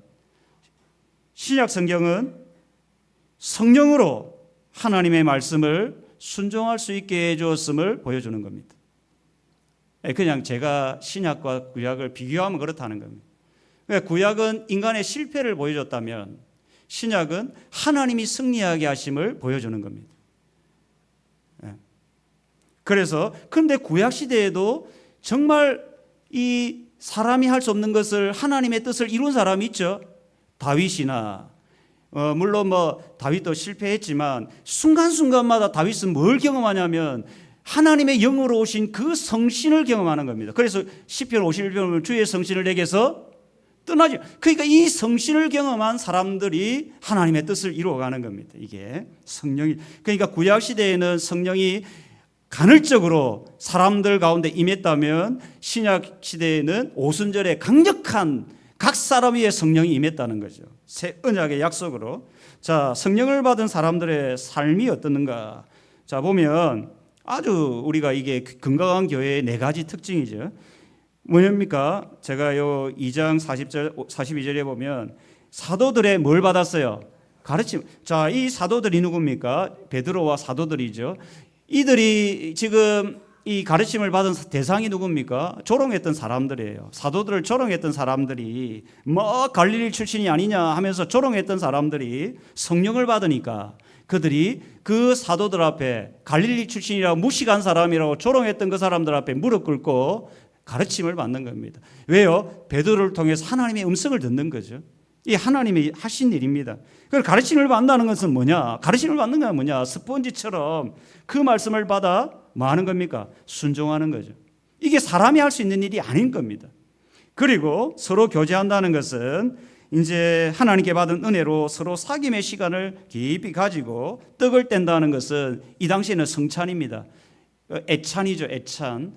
신약 성경은 성령으로 하나님의 말씀을 순종할 수 있게 해주었음을 보여주는 겁니다. 그냥 제가 신약과 구약을 비교하면 그렇다는 겁니다. 구약은 인간의 실패를 보여줬다면 신약은 하나님이 승리하게 하심을 보여주는 겁니다. 그래서 근데 구약 시대에도 정말 이 사람이 할 수 없는 것을 하나님의 뜻을 이룬 사람이 있죠. 다윗이나 물론 다윗도 실패했지만 순간순간마다 다윗은 뭘 경험하냐면 하나님의 영으로 오신 그 성신을 경험하는 겁니다. 그래서 시편 51편은 주의 성신을 내게서 떠나지. 그러니까 이 성신을 경험한 사람들이 하나님의 뜻을 이루어가는 겁니다. 이게 성령이. 그러니까 구약 시대에는 성령이 간헐적으로 사람들 가운데 임했다면 신약 시대에는 오순절에 강력한 각 사람 위에 성령이 임했다는 거죠. 새 언약의 약속으로. 자, 성령을 받은 사람들의 삶이 어떻는가? 자, 보면 아주 우리가 이게 건강한 교회의 네 가지 특징이죠. 뭐입니까? 제가 요 2장 42절에 보면 사도들의 뭘 받았어요? 가르침. 자, 이 사도들이 누굽니까? 베드로와 사도들이죠. 이들이 지금 이 가르침을 받은 대상이 누굽니까? 조롱했던 사람들이에요. 사도들을 조롱했던 사람들이 갈릴리 출신이 아니냐 하면서 조롱했던 사람들이 성령을 받으니까 그들이 그 사도들 앞에 갈릴리 출신이라고 무식한 사람이라고 조롱했던 그 사람들 앞에 무릎 꿇고 가르침을 받는 겁니다. 왜요? 베드로를 통해서 하나님의 음성을 듣는 거죠. 이 하나님이 하신 일입니다. 그걸 가르침을 받는다는 것은 뭐냐? 가르침을 받는 건 뭐냐? 스펀지처럼 그 말씀을 받아 뭐 하는 겁니까? 순종하는 거죠. 이게 사람이 할 수 있는 일이 아닌 겁니다. 그리고 서로 교제한다는 것은 이제 하나님께 받은 은혜로 서로 사귐의 시간을 깊이 가지고 떡을 뗀다는 것은 이 당시에는 성찬입니다. 애찬이죠, 애찬.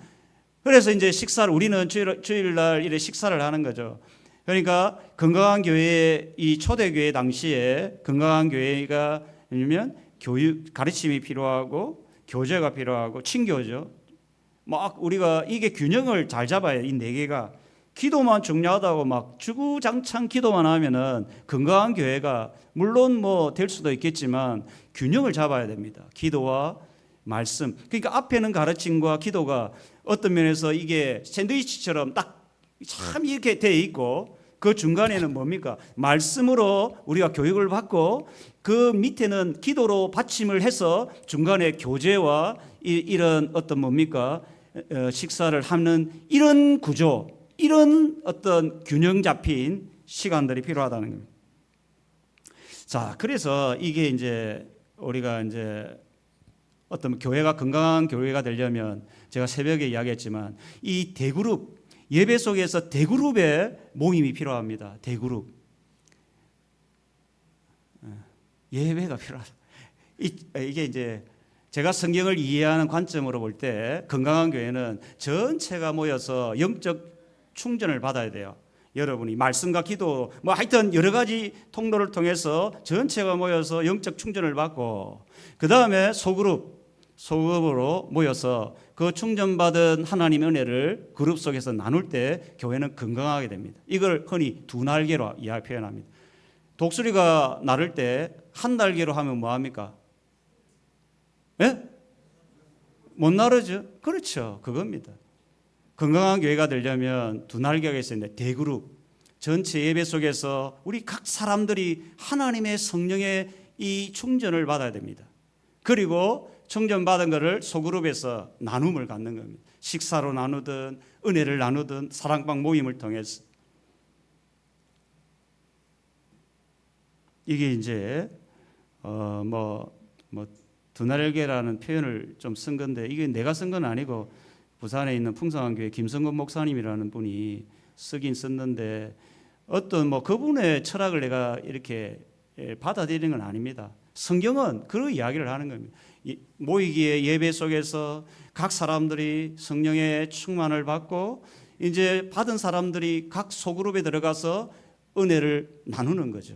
그래서 이제 식사를 우리는 주일날 이래 식사를 하는 거죠. 그러니까 건강한 교회, 이 초대교회 당시에 건강한 교회가 아니면 교육, 가르침이 필요하고 교제가 필요하고 친교죠. 막 우리가 이게 균형을 잘 잡아야 이 네 개가. 기도만 중요하다고 막 주구장창 기도만 하면은 건강한 교회가 물론 될 수도 있겠지만 균형을 잡아야 됩니다. 기도와 말씀. 그러니까 앞에는 가르침과 기도가 어떤 면에서 이게 샌드위치처럼 딱 참 이렇게 돼 있고 그 중간에는 뭡니까? 말씀으로 우리가 교육을 받고 그 밑에는 기도로 받침을 해서 중간에 교제와 이런 어떤 뭡니까? 식사를 하는 이런 구조, 이런 어떤 균형 잡힌 시간들이 필요하다는 겁니다. 자, 그래서 이게 이제 우리가 이제 어떤 교회가 건강한 교회가 되려면 제가 새벽에 이야기했지만 이 대그룹 예배 속에서 대그룹의 모임이 필요합니다. 대그룹 예배가 필요하다. 이게 이제 제가 성경을 이해하는 관점으로 볼 때 건강한 교회는 전체가 모여서 영적 충전을 받아야 돼요. 여러분이 말씀과 기도 뭐 하여튼 여러 가지 통로를 통해서 전체가 모여서 영적 충전을 받고 그 다음에 소그룹으로 모여서 그 충전받은 하나님의 은혜를 그룹 속에서 나눌 때 교회는 건강하게 됩니다. 이걸 흔히 두 날개로 표현합니다. 독수리가 나를 때 한 날개로 하면 뭐합니까? 예? 못 나르죠. 그렇죠. 그겁니다. 건강한 교회가 되려면 두 날개가 있어야 되는데 대그룹 전체 예배 속에서 우리 각 사람들이 하나님의 성령의 이 충전을 받아야 됩니다. 그리고 충전받은 것을 소그룹에서 나눔을 갖는 겁니다. 식사로 나누든 은혜를 나누든 사랑방 모임을 통해서 이게 이제 두 날개라는 표현을 좀 쓴 건데 이게 내가 쓴 건 아니고 부산에 있는 풍성한 교회 김성근 목사님이라는 분이 쓰긴 썼는데 어떤 그분의 철학을 내가 이렇게 받아들이는 건 아닙니다. 성경은 그런 이야기를 하는 겁니다. 모이기의 예배 속에서 각 사람들이 성령의 충만을 받고 이제 받은 사람들이 각 소그룹에 들어가서 은혜를 나누는 거죠.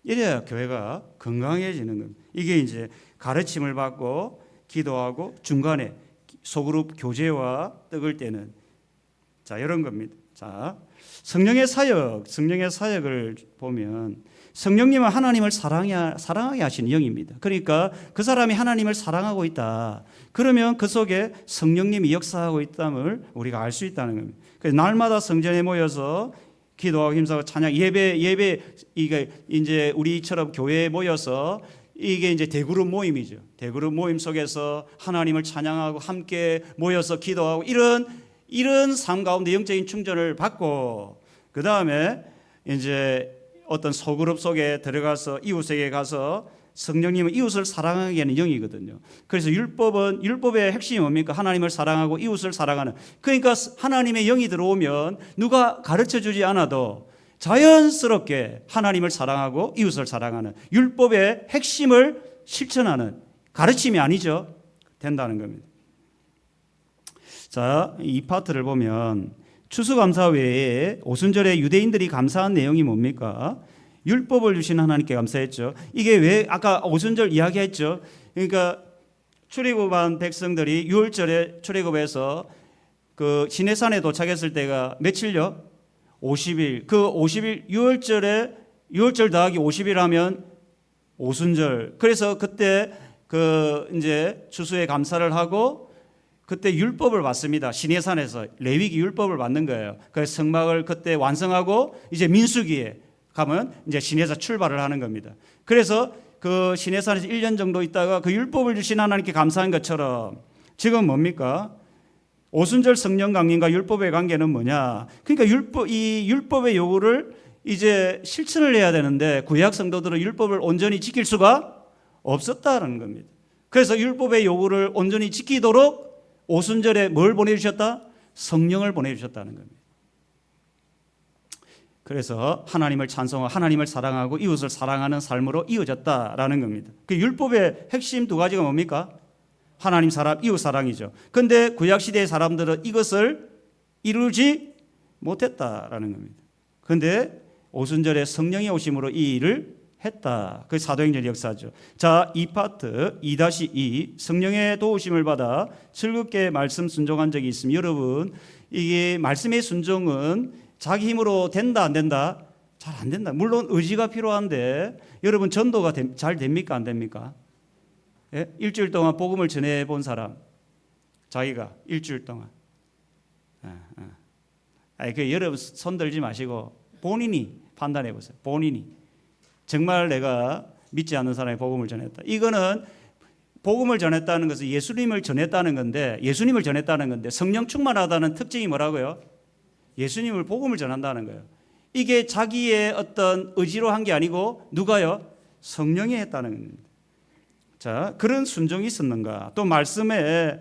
이래야 교회가 건강해지는 겁니다. 이게 이제 가르침을 받고 기도하고 중간에 소그룹 교제와 떡을 떼는 자 이런 겁니다. 자 성령의 사역을 보면 성령님은 하나님을 사랑하게 하시는 영입니다. 그러니까 그 사람이 하나님을 사랑하고 있다. 그러면 그 속에 성령님이 역사하고 있다는 우리가 알 수 있다는 겁니다. 그래서 날마다 성전에 모여서 기도하고 힘쓰고 찬양 예배 이게 이제 우리처럼 교회에 모여서 이게 이제 대그룹 모임이죠. 대그룹 모임 속에서 하나님을 찬양하고 함께 모여서 기도하고 이런 삶 가운데 영적인 충전을 받고 그 다음에 이제 어떤 소그룹 속에 들어가서 이웃에게 가서 성령님은 이웃을 사랑하게 하는 영이거든요. 그래서 율법의 핵심이 뭡니까? 하나님을 사랑하고 이웃을 사랑하는. 그러니까 하나님의 영이 들어오면 누가 가르쳐 주지 않아도 자연스럽게 하나님을 사랑하고 이웃을 사랑하는 율법의 핵심을 실천하는 가르침이 아니죠. 된다는 겁니다. 자, 이 파트를 보면 추수감사 외에 오순절에 유대인들이 감사한 내용이 뭡니까? 율법을 주신 하나님께 감사했죠. 이게 왜 아까 오순절 이야기했죠. 그러니까 출애굽한 백성들이 6월절에 출애굽해서 그 시내산에 도착했을 때가 며칠요? 50일. 그 50일 6월절 더하기 50일 하면 오순절. 그래서 그때 그 이제 추수에 감사를 하고 그때 율법을 받습니다. 시내산에서 레위기 율법을 받는 거예요. 그래서 성막을 그때 완성하고 이제 민수기에 가면 이제 시내산 출발을 하는 겁니다. 그래서 그 시내산에서 1년 정도 있다가 그 율법을 주신 하나님께 감사한 것처럼 지금 뭡니까? 오순절 성령 강림과 율법의 관계는 뭐냐? 그러니까 이 율법의 요구를 이제 실천을 해야 되는데 구약 성도들은 율법을 온전히 지킬 수가 없었다는 겁니다. 그래서 율법의 요구를 온전히 지키도록 오순절에 뭘 보내주셨다? 성령을 보내주셨다는 겁니다. 그래서 하나님을 찬송하고 하나님을 사랑하고 이웃을 사랑하는 삶으로 이어졌다라는 겁니다. 그 율법의 핵심 두 가지가 뭡니까? 하나님 사랑, 이웃 사랑이죠. 그런데 구약시대의 사람들은 이것을 이루지 못했다라는 겁니다. 그런데 오순절에 성령이 오심으로 이 일을 했다. 그게 사도행전 역사죠. 자, 이 파트 2-2 성령의 도우심을 받아 즐겁게 말씀 순종한 적이 있으면 여러분 이게 말씀의 순종은 자기 힘으로 된다 안 된다? 잘 안 된다. 물론 의지가 필요한데 여러분 전도가 잘 됩니까 안 됩니까? 예? 일주일 동안 복음을 전해본 사람, 자기가 일주일 동안. 그 여러분 손 들지 마시고 본인이 판단해 보세요. 본인이 정말 내가 믿지 않는 사람이 복음을 전했다. 이거는 복음을 전했다는 것은 예수님을 전했다는 건데, 예수님을 전했다는 건데, 성령 충만하다는 특징이 뭐라고요? 예수님을 복음을 전한다는 거예요. 이게 자기의 어떤 의지로 한 게 아니고 누가요? 성령이 했다는 겁니다. 자, 그런 순종이 있었는가? 또 말씀에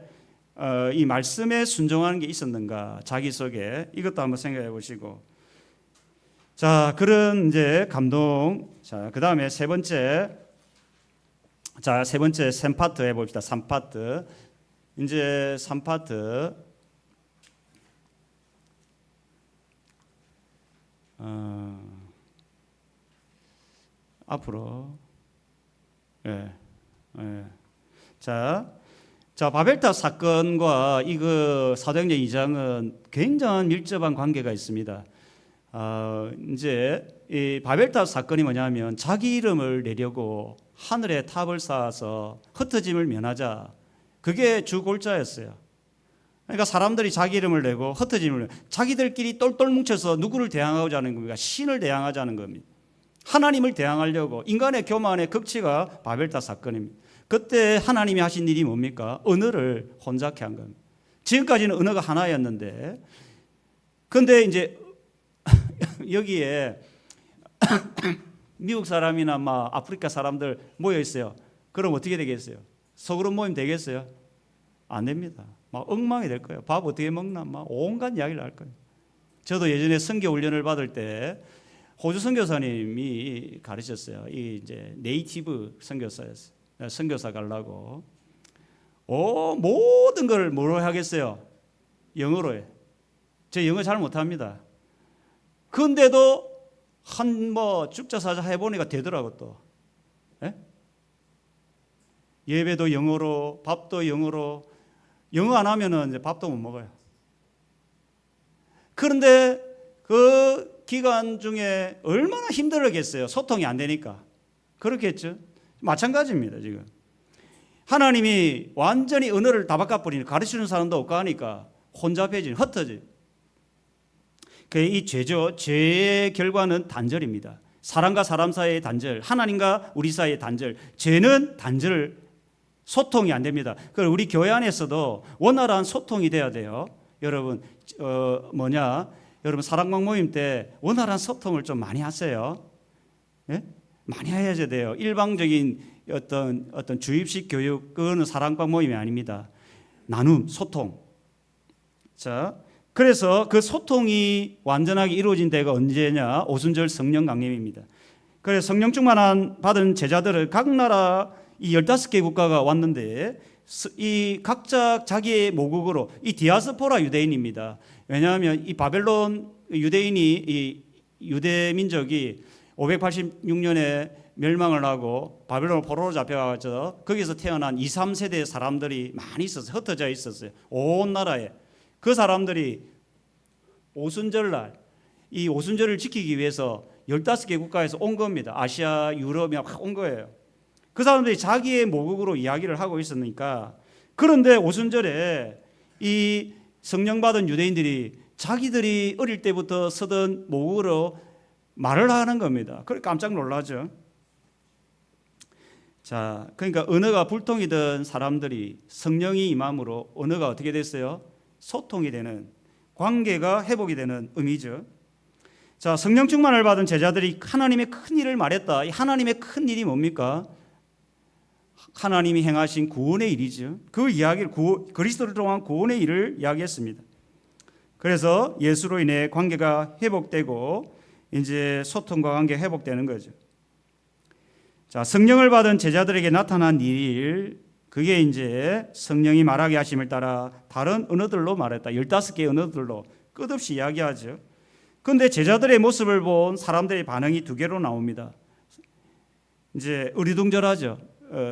이 말씀에 순종하는 게 있었는가? 자기 속에 이것도 한번 생각해 보시고. 자, 그런 이제 감동. 자, 그 다음에 세 번째. 자, 세 번째 3파트 해봅시다. 3파트. 이제 3파트. 앞으로. 예. 자, 바벨탑 사건과 이거 사도행전 2장은 굉장한 밀접한 관계가 있습니다. 이제 이 바벨탑 사건이 뭐냐면 자기 이름을 내려고 하늘에 탑을 쌓아서 흩어짐을 면하자. 그게 주 골자였어요. 그러니까 사람들이 자기 이름을 내고 흩어짐을, 자기들끼리 똘똘 뭉쳐서 누구를 대항하고자 하는 겁니까? 신을 대항하자는 겁니다. 하나님을 대항하려고. 인간의 교만의 극치가 바벨탑 사건입니다. 그때 하나님이 하신 일이 뭡니까? 언어를 혼잡케 한 겁니다. 지금까지는 언어가 하나였는데, 그런데 이제 여기에 미국 사람이나 막 아프리카 사람들 모여 있어요. 그럼 어떻게 되겠어요? 소그룹 모임 되겠어요? 안 됩니다. 막 엉망이 될 거예요. 밥 어떻게 먹나 막 온갖 이야기를 할 거예요. 저도 예전에 선교 훈련을 받을 때 호주 선교사님이 가르쳤어요. 이 이제 네이티브 선교사였어요. 선교사 가려고 모든 걸 뭐로 하겠어요? 영어로 해. 저 영어 잘 못합니다. 그런데도 한 뭐 죽자사자 해보니까 되더라고 또. 예? 예배도 영어로, 밥도 영어로. 영어 안 하면은 이제 밥도 못 먹어요. 그런데 그 기간 중에 얼마나 힘들었겠어요. 소통이 안 되니까. 그렇겠죠. 마찬가지입니다. 지금 하나님이 완전히 언어를 다 바꿔버리니 가르치는 사람도 없고 하니까 혼잡해지는, 흩어지. 이 죄죠. 죄의 결과는 단절입니다. 사람과 사람 사이의 단절, 하나님과 우리 사이의 단절. 죄는 단절, 소통이 안 됩니다. 그리고 우리 교회 안에서도 원활한 소통이 돼야 돼요. 여러분 여러분 사랑방 모임 때 원활한 소통을 좀 많이 하세요. 예? 많이 해야지 돼요. 일방적인 어떤 주입식 교육, 그거는 사랑방 모임이 아닙니다. 나눔, 소통. 자, 그래서 그 소통이 완전하게 이루어진 때가 언제냐? 오순절 성령 강림입니다. 그래서 성령 충만 받은 제자들을 각 나라 이 15개 국가가 왔는데, 이 각자 자기의 모국으로, 이 디아스포라 유대인입니다. 왜냐하면 이 바벨론 유대인이, 이 유대 민족이 586년에 멸망을 하고 바벨론 포로로 잡혀가서 거기서 태어난 2, 3세대 사람들이 많이 있었어요. 흩어져 있었어요. 온 나라에. 그 사람들이 오순절날 이 오순절을 지키기 위해서 15개 국가에서 온 겁니다. 아시아, 유럽이 막 온 거예요. 그 사람들이 자기의 모국으로 이야기를 하고 있었으니까. 그런데 오순절에 이 성령 받은 유대인들이 자기들이 어릴 때부터 쓰던 모국으로 말을 하는 겁니다. 그래 깜짝 놀라죠. 자, 그러니까 언어가 불통이던 사람들이 성령이 임함으로 언어가 어떻게 됐어요? 소통이 되는, 관계가 회복이 되는 의미죠. 자, 성령 충만을 받은 제자들이 하나님의 큰 일을 말했다. 이 하나님의 큰 일이 뭡니까? 하나님이 행하신 구원의 일이죠. 그 이야기를 그리스도를 통한 구원의 일을 이야기했습니다. 그래서 예수로 인해 관계가 회복되고 이제 소통과 관계가 회복되는 거죠. 자, 성령을 받은 제자들에게 나타난 일, 그게 이제 성령이 말하게 하심을 따라 다른 언어들로 말했다. 15개의 언어들로 끝없이 이야기하죠. 그런데 제자들의 모습을 본 사람들의 반응이 두 개로 나옵니다. 이제 어리둥절하죠.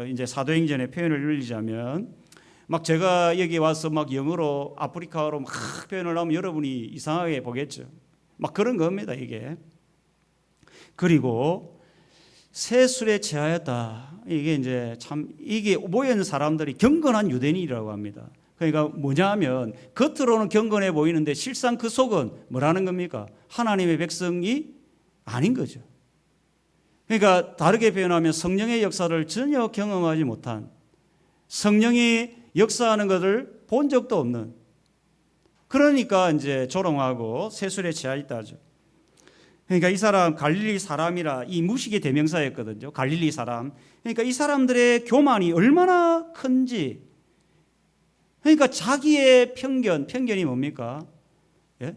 이제 사도행전의 표현을 빌리자면, 막 제가 여기 와서 막 영어로 아프리카어로 막 표현을 하면 여러분이 이상하게 보겠죠. 막 그런 겁니다, 이게. 그리고 세술에 취하였다. 이게 이제 참 이게 모여 있는 사람들이 경건한 유대인이라고 합니다. 그러니까 뭐냐면 겉으로는 경건해 보이는데 실상 그 속은 뭐라는 겁니까? 하나님의 백성이 아닌 거죠. 그러니까 다르게 표현하면 성령의 역사를 전혀 경험하지 못한, 성령이 역사하는 것을 본 적도 없는, 그러니까 이제 조롱하고 세술에 취하 있다죠. 그러니까 이 사람 갈릴리 사람이라 이 무식의 대명사였거든요. 갈릴리 사람. 그러니까 이 사람들의 교만이 얼마나 큰지. 그러니까 자기의 편견이 뭡니까? 예?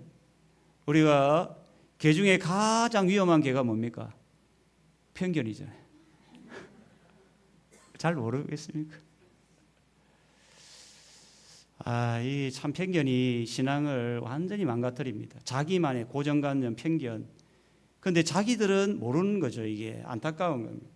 우리가 개 중에 가장 위험한 개가 뭡니까? 편견이잖아요. 잘 모르겠습니까? 이 참 편견이 신앙을 완전히 망가뜨립니다. 자기만의 고정관념, 편견. 근데 자기들은 모르는 거죠. 이게 안타까운 겁니다.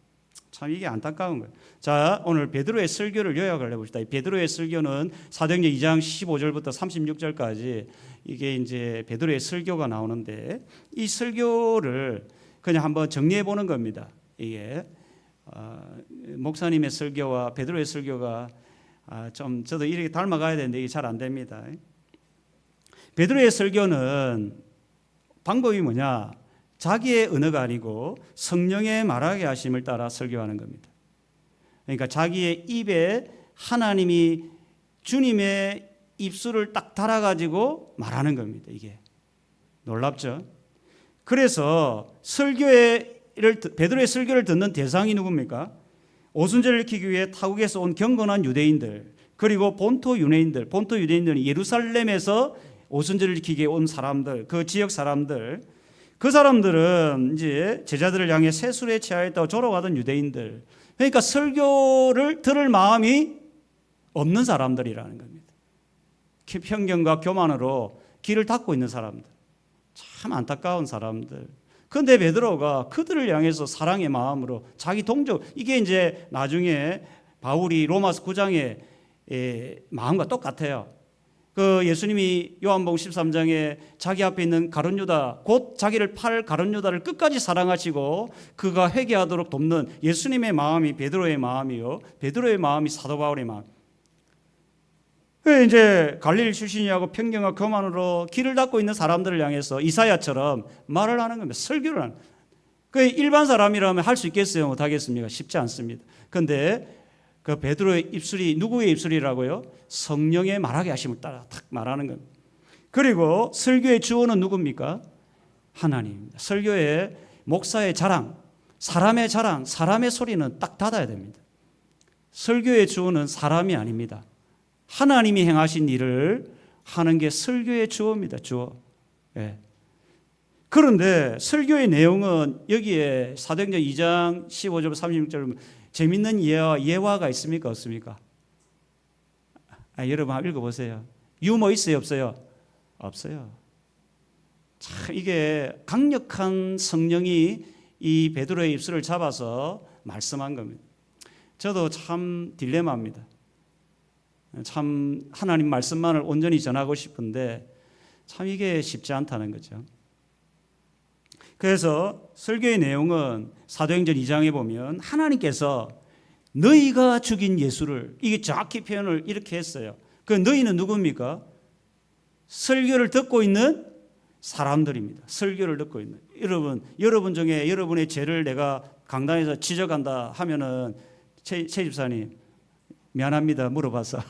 참 이게 안타까운 거예요. 자, 오늘 베드로의 설교를 요약을 해봅시다. 베드로의 설교는 사도행전 2장 15절부터 36절까지 이게 이제 베드로의 설교가 나오는데 이 설교를 그냥 한번 정리해 보는 겁니다. 이게 목사님의 설교와 베드로의 설교가 좀 저도 이렇게 닮아가야 되는데 이게 잘 안 됩니다. 베드로의 설교는 방법이 뭐냐? 자기의 언어가 아니고 성령의 말하게 하심을 따라 설교하는 겁니다. 그러니까 자기의 입에 하나님이 주님의 입술을 딱 달아가지고 말하는 겁니다. 이게 놀랍죠? 그래서 베드로의 설교를 듣는 대상이 누굽니까? 오순절을 지키기 위해 타국에서 온 경건한 유대인들, 그리고 본토 유대인들은 예루살렘에서 오순절을 지키기 위해 온 사람들, 그 지역 사람들, 그 사람들은 이제 제자들을 향해 세술에 취하였다고 조롱하던 유대인들, 그러니까 설교를 들을 마음이 없는 사람들이라는 겁니다. 편견과 교만으로 길을 닫고 있는 사람들, 참 안타까운 사람들. 그런데 베드로가 그들을 향해서 사랑의 마음으로 자기 동족, 이게 이제 나중에 바울이 로마서 9장의 마음과 똑같아요. 그 예수님이 요한복음 13장에 자기 앞에 있는 가룟 유다, 곧 자기를 팔 가룟 유다를 끝까지 사랑하시고 그가 회개하도록 돕는 예수님의 마음이 베드로의 마음이요, 베드로의 마음이 사도 바울의 마음. 이제 갈릴리 출신이하고 편견과 교만으로 길을 닫고 있는 사람들을 향해서 이사야처럼 말을 하는 겁니다. 설교를 하는. 그 일반 사람이라면 할 수 있겠어요? 못하겠습니까? 쉽지 않습니다. 그런데 그 베드로의 입술이 누구의 입술이라고요? 성령의 말하게 하심을 따라 탁 말하는 겁니다. 그리고 설교의 주어는 누굽니까? 하나님입니다. 설교의 목사의 자랑, 사람의 자랑, 사람의 소리는 딱 닫아야 됩니다. 설교의 주어는 사람이 아닙니다. 하나님이 행하신 일을 하는 게 설교의 주어입니다. 주어. 예. 그런데 설교의 내용은 여기에 사도행전 2장 15절 36절 재밌는 예화가 있습니까? 없습니까? 여러분 한번 읽어보세요. 유머 있어요? 없어요? 없어요. 참 이게 강력한 성령이 이 베드로의 입술을 잡아서 말씀한 겁니다. 저도 참 딜레마입니다. 참 하나님 말씀만을 온전히 전하고 싶은데 참 이게 쉽지 않다는 거죠. 그래서 설교의 내용은 사도행전 2장에 보면 하나님께서 너희가 죽인 예수를, 이게 정확히 표현을 이렇게 했어요. 그 너희는 누굽니까? 설교를 듣고 있는 사람들입니다. 설교를 듣고 있는 여러분 중에 여러분의 죄를 내가 강단에서 지적한다 하면은 최 집사님 미안합니다 물어봐서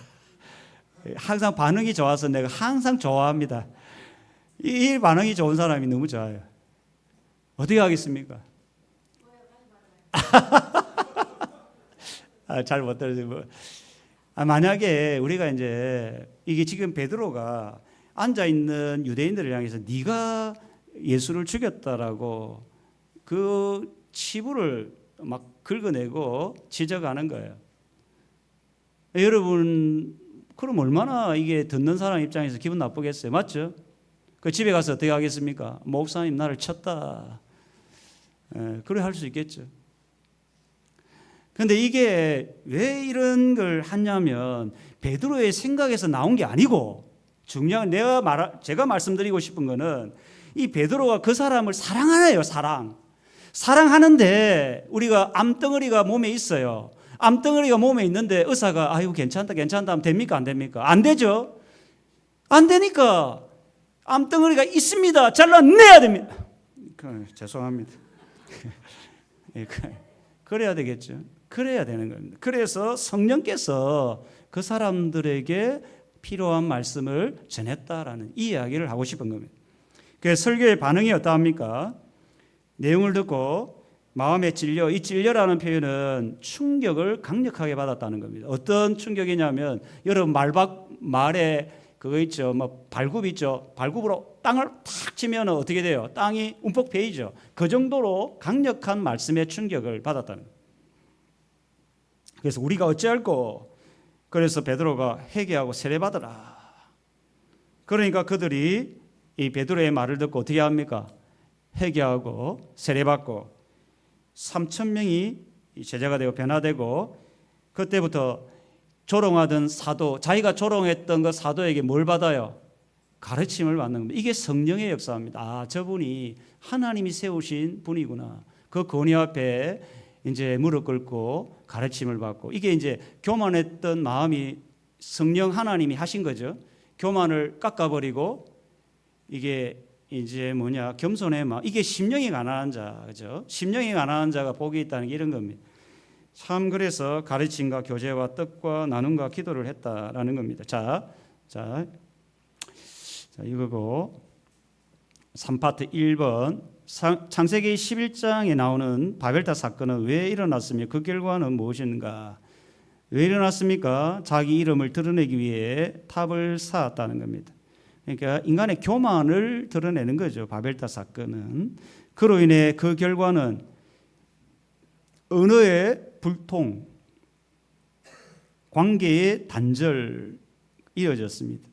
항상 반응이 좋아서 내가 항상 좋아합니다. 이 반응이 좋은 사람이 너무 좋아요. 어떻게 하겠습니까? 잘 못 들어요. 만약에 우리가 이제 이게 지금 베드로가 앉아 있는 유대인들을 향해서 네가 예수를 죽였다라고 그 치부를 막 긁어내고 지적하는 거예요. 여러분 그럼 얼마나 이게 듣는 사람 입장에서 기분 나쁘겠어요, 맞죠? 그 집에 가서 어떻게 하겠습니까? 목사님 나를 쳤다. 그래 할 수 있겠죠. 그런데 이게 왜 이런 걸 하냐면 베드로의 생각에서 나온 게 아니고 중요한 제가 말씀드리고 싶은 거는 이 베드로가 그 사람을 사랑하네요. 사랑. 사랑하는데 우리가 암덩어리가 몸에 있어요. 암덩어리가 몸에 있는데 의사가 아이고 괜찮다 하면 됩니까? 안 됩니까? 안 되죠. 안 되니까 암덩어리가 있습니다. 잘라내야 됩니다. 죄송합니다. 그래야 되겠죠. 그래야 되는 겁니다. 그래서 성령께서 그 사람들에게 필요한 말씀을 전했다라는 이 이야기를 하고 싶은 겁니다. 그래서 설교의 반응이 어떠합니까? 내용을 듣고 마음에 찔려, 이 찔려라는 표현은 충격을 강력하게 받았다는 겁니다. 어떤 충격이냐면 여러분 말에 그거 있죠. 뭐 발굽 있죠. 발굽으로 땅을 탁 치면 어떻게 돼요? 땅이 움푹 패이죠. 그 정도로 강력한 말씀의 충격을 받았다는 거예요. 그래서 우리가 어찌할꼬? 그래서 베드로가 회개하고 세례받으라. 그러니까 그들이 이 베드로의 말을 듣고 어떻게 합니까? 회개하고 세례받고 3,000명이 제자가 되고 변화되고 그때부터 조롱하던 사도, 자기가 조롱했던 그 사도에게 뭘 받아요? 가르침을 받는 겁니다. 이게 성령의 역사입니다. 아, 저분이 하나님이 세우신 분이구나. 그 권위 앞에 이제 무릎 꿇고 가르침을 받고, 이게 이제 교만했던 마음이 성령 하나님이 하신 거죠. 교만을 깎아버리고 이게 이제 겸손의 마음. 이게 심령이 가난한 자, 그죠? 심령이 가난한 자가 복이 있다는 게 이런 겁니다. 참 그래서 가르침과 교제와 뜻과 나눔과 기도를 했다라는 겁니다. 자 이거고 3파트 1번 창세기 11장에 나오는 바벨탑 사건은 왜 일어났으며 그 결과는 무엇인가? 왜 일어났습니까? 자기 이름을 드러내기 위해 탑을 쌓았다는 겁니다. 그러니까 인간의 교만을 드러내는 거죠. 바벨탑 사건은. 그로 인해 그 결과는 언어의 불통, 관계의 단절 이어졌습니다.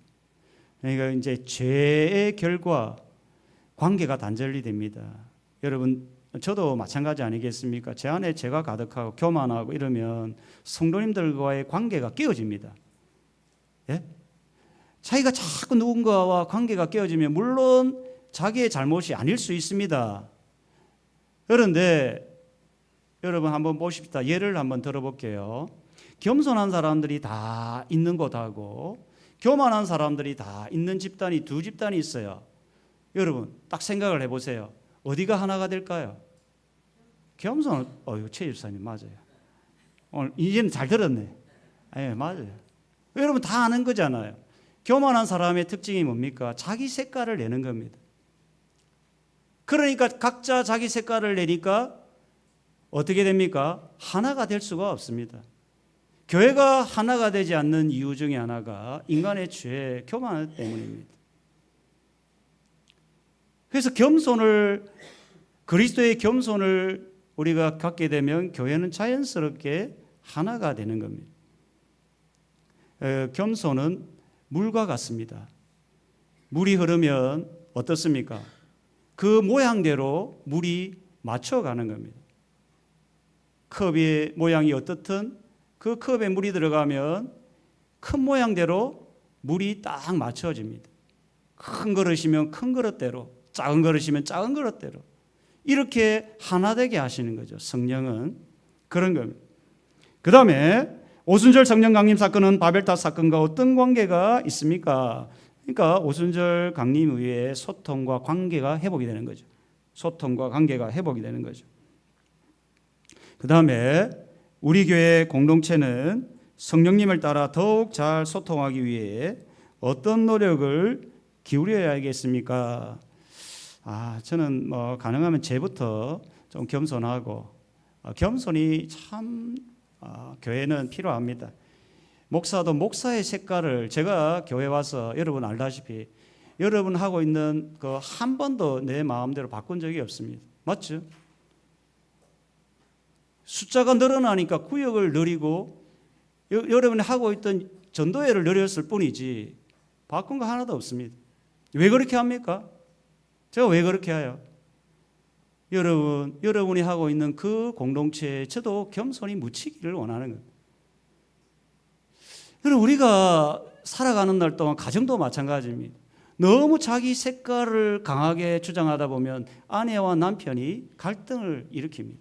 그러니까 이제 죄의 결과 관계가 단절이 됩니다. 여러분, 저도 마찬가지 아니겠습니까? 제 안에 죄가 가득하고 교만하고 이러면 성도님들과의 관계가 깨어집니다. 예? 자기가 자꾸 누군가와 관계가 깨어지면 물론 자기의 잘못이 아닐 수 있습니다. 그런데 여러분 한번 보십시다. 예를 한번 들어볼게요. 겸손한 사람들이 다 있는 곳하고 교만한 사람들이 다 있는 집단이 두 집단이 있어요. 여러분 딱 생각을 해보세요. 어디가 하나가 될까요? 겸손. 최 집사님 맞아요. 오늘 이제는 잘 들었네. 네, 맞아요. 여러분 다 아는 거잖아요. 교만한 사람의 특징이 뭡니까? 자기 색깔을 내는 겁니다. 그러니까 각자 자기 색깔을 내니까 어떻게 됩니까? 하나가 될 수가 없습니다. 교회가 하나가 되지 않는 이유 중에 하나가 인간의 죄, 교만 때문입니다. 그래서 그리스도의 겸손을 우리가 갖게 되면 교회는 자연스럽게 하나가 되는 겁니다. 겸손은 물과 같습니다. 물이 흐르면 어떻습니까? 그 모양대로 물이 맞춰가는 겁니다. 컵의 모양이 어떻든 그 컵에 물이 들어가면 큰 모양대로 물이 딱 맞춰집니다. 큰 그릇이면 큰 그릇대로, 작은 그릇이면 작은 그릇대로 이렇게 하나 되게 하시는 거죠. 성령은 그런 겁니다. 그 다음에 오순절 성령 강림 사건은 바벨탑 사건과 어떤 관계가 있습니까? 그러니까 오순절 강림 이후에 소통과 관계가 회복이 되는 거죠. 소통과 관계가 회복이 되는 거죠. 그 다음에 우리 교회 공동체는 성령님을 따라 더욱 잘 소통하기 위해 어떤 노력을 기울여야 하겠습니까? 저는 가능하면 제부터 좀 겸손하고 겸손이 참 교회는 필요합니다. 목사도 목사의 색깔을 제가 교회 와서 여러분 알다시피 여러분 하고 있는 그 한 번도 내 마음대로 바꾼 적이 없습니다. 맞죠? 숫자가 늘어나니까 구역을 늘리고 여러분이 하고 있던 전도회를 늘렸을 뿐이지 바꾼 거 하나도 없습니다. 왜 그렇게 합니까? 제가 왜 그렇게 해요? 여러분이 하고 있는 그 공동체에 저도 겸손히 묻히기를 원하는 거예요. 여러분 우리가 살아가는 날 동안 가정도 마찬가지입니다. 너무 자기 색깔을 강하게 주장하다 보면 아내와 남편이 갈등을 일으킵니다.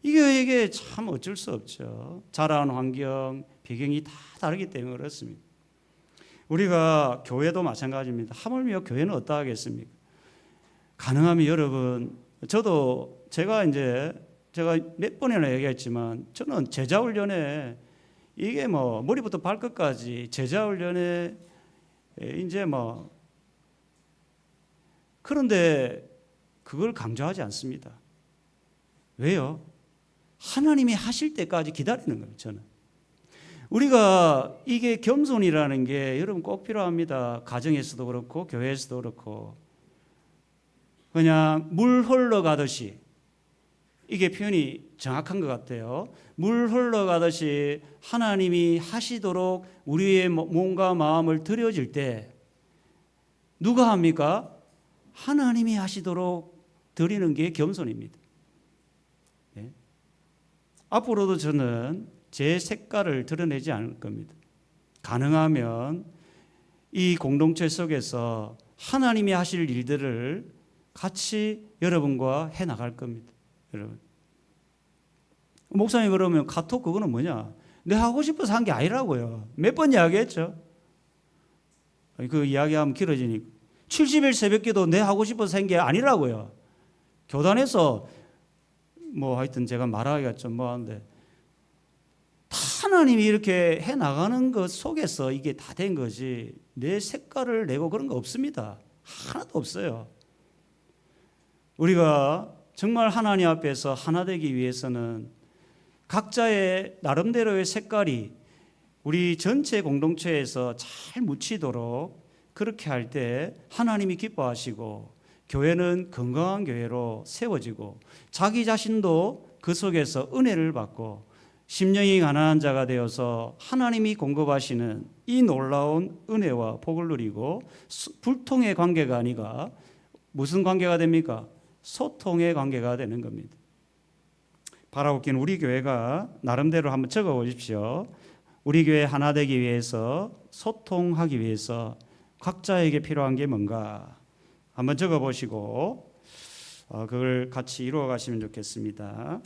이게 참 어쩔 수 없죠. 자라는 환경, 배경이 다 다르기 때문에 그렇습니다. 우리가 교회도 마찬가지입니다. 하물며 교회는 어떠하겠습니까? 가능하면 여러분, 제가 몇 번이나 얘기했지만 저는 제자훈련에 이게 뭐 머리부터 발끝까지 제자훈련에 이제 뭐 그런데 그걸 강조하지 않습니다. 왜요? 하나님이 하실 때까지 기다리는 거예요. 저는 우리가 이게 겸손이라는 게 여러분 꼭 필요합니다. 가정에서도 그렇고 교회에서도 그렇고 그냥 물 흘러가듯이 이게 표현이 정확한 것 같아요. 물 흘러가듯이 하나님이 하시도록 우리의 몸과 마음을 드려질 때 누가 합니까? 하나님이 하시도록 드리는 게 겸손입니다. 네. 앞으로도 저는 제 색깔을 드러내지 않을 겁니다. 가능하면 이 공동체 속에서 하나님이 하실 일들을 같이 여러분과 해 나갈 겁니다. 여러분, 목사님 그러면 카톡 그거는 뭐냐? 내가 하고 싶어서 한 게 아니라고요. 몇 번 이야기했죠. 그 이야기하면 길어지니까 70일 새벽기도 내 하고 싶어서 한 게 아니라고요. 교단에서 뭐 하여튼 제가 말하기가 좀 뭐한데 하나님이 이렇게 해 나가는 것 속에서 이게 다 된 거지 내 색깔을 내고 그런 거 없습니다. 하나도 없어요. 우리가 정말 하나님 앞에서 하나 되기 위해서는 각자의 나름대로의 색깔이 우리 전체 공동체에서 잘 묻히도록 그렇게 할 때 하나님이 기뻐하시고 교회는 건강한 교회로 세워지고 자기 자신도 그 속에서 은혜를 받고 심령이 가난한 자가 되어서 하나님이 공급하시는 이 놀라운 은혜와 복을 누리고 불통의 관계가 아니라 무슨 관계가 됩니까? 소통의 관계가 되는 겁니다. 바라옵긴 우리 교회가 나름대로 한번 적어 보십시오. 우리 교회 하나 되기 위해서 소통하기 위해서 각자에게 필요한 게 뭔가 한번 적어 보시고 그걸 같이 이루어 가시면 좋겠습니다.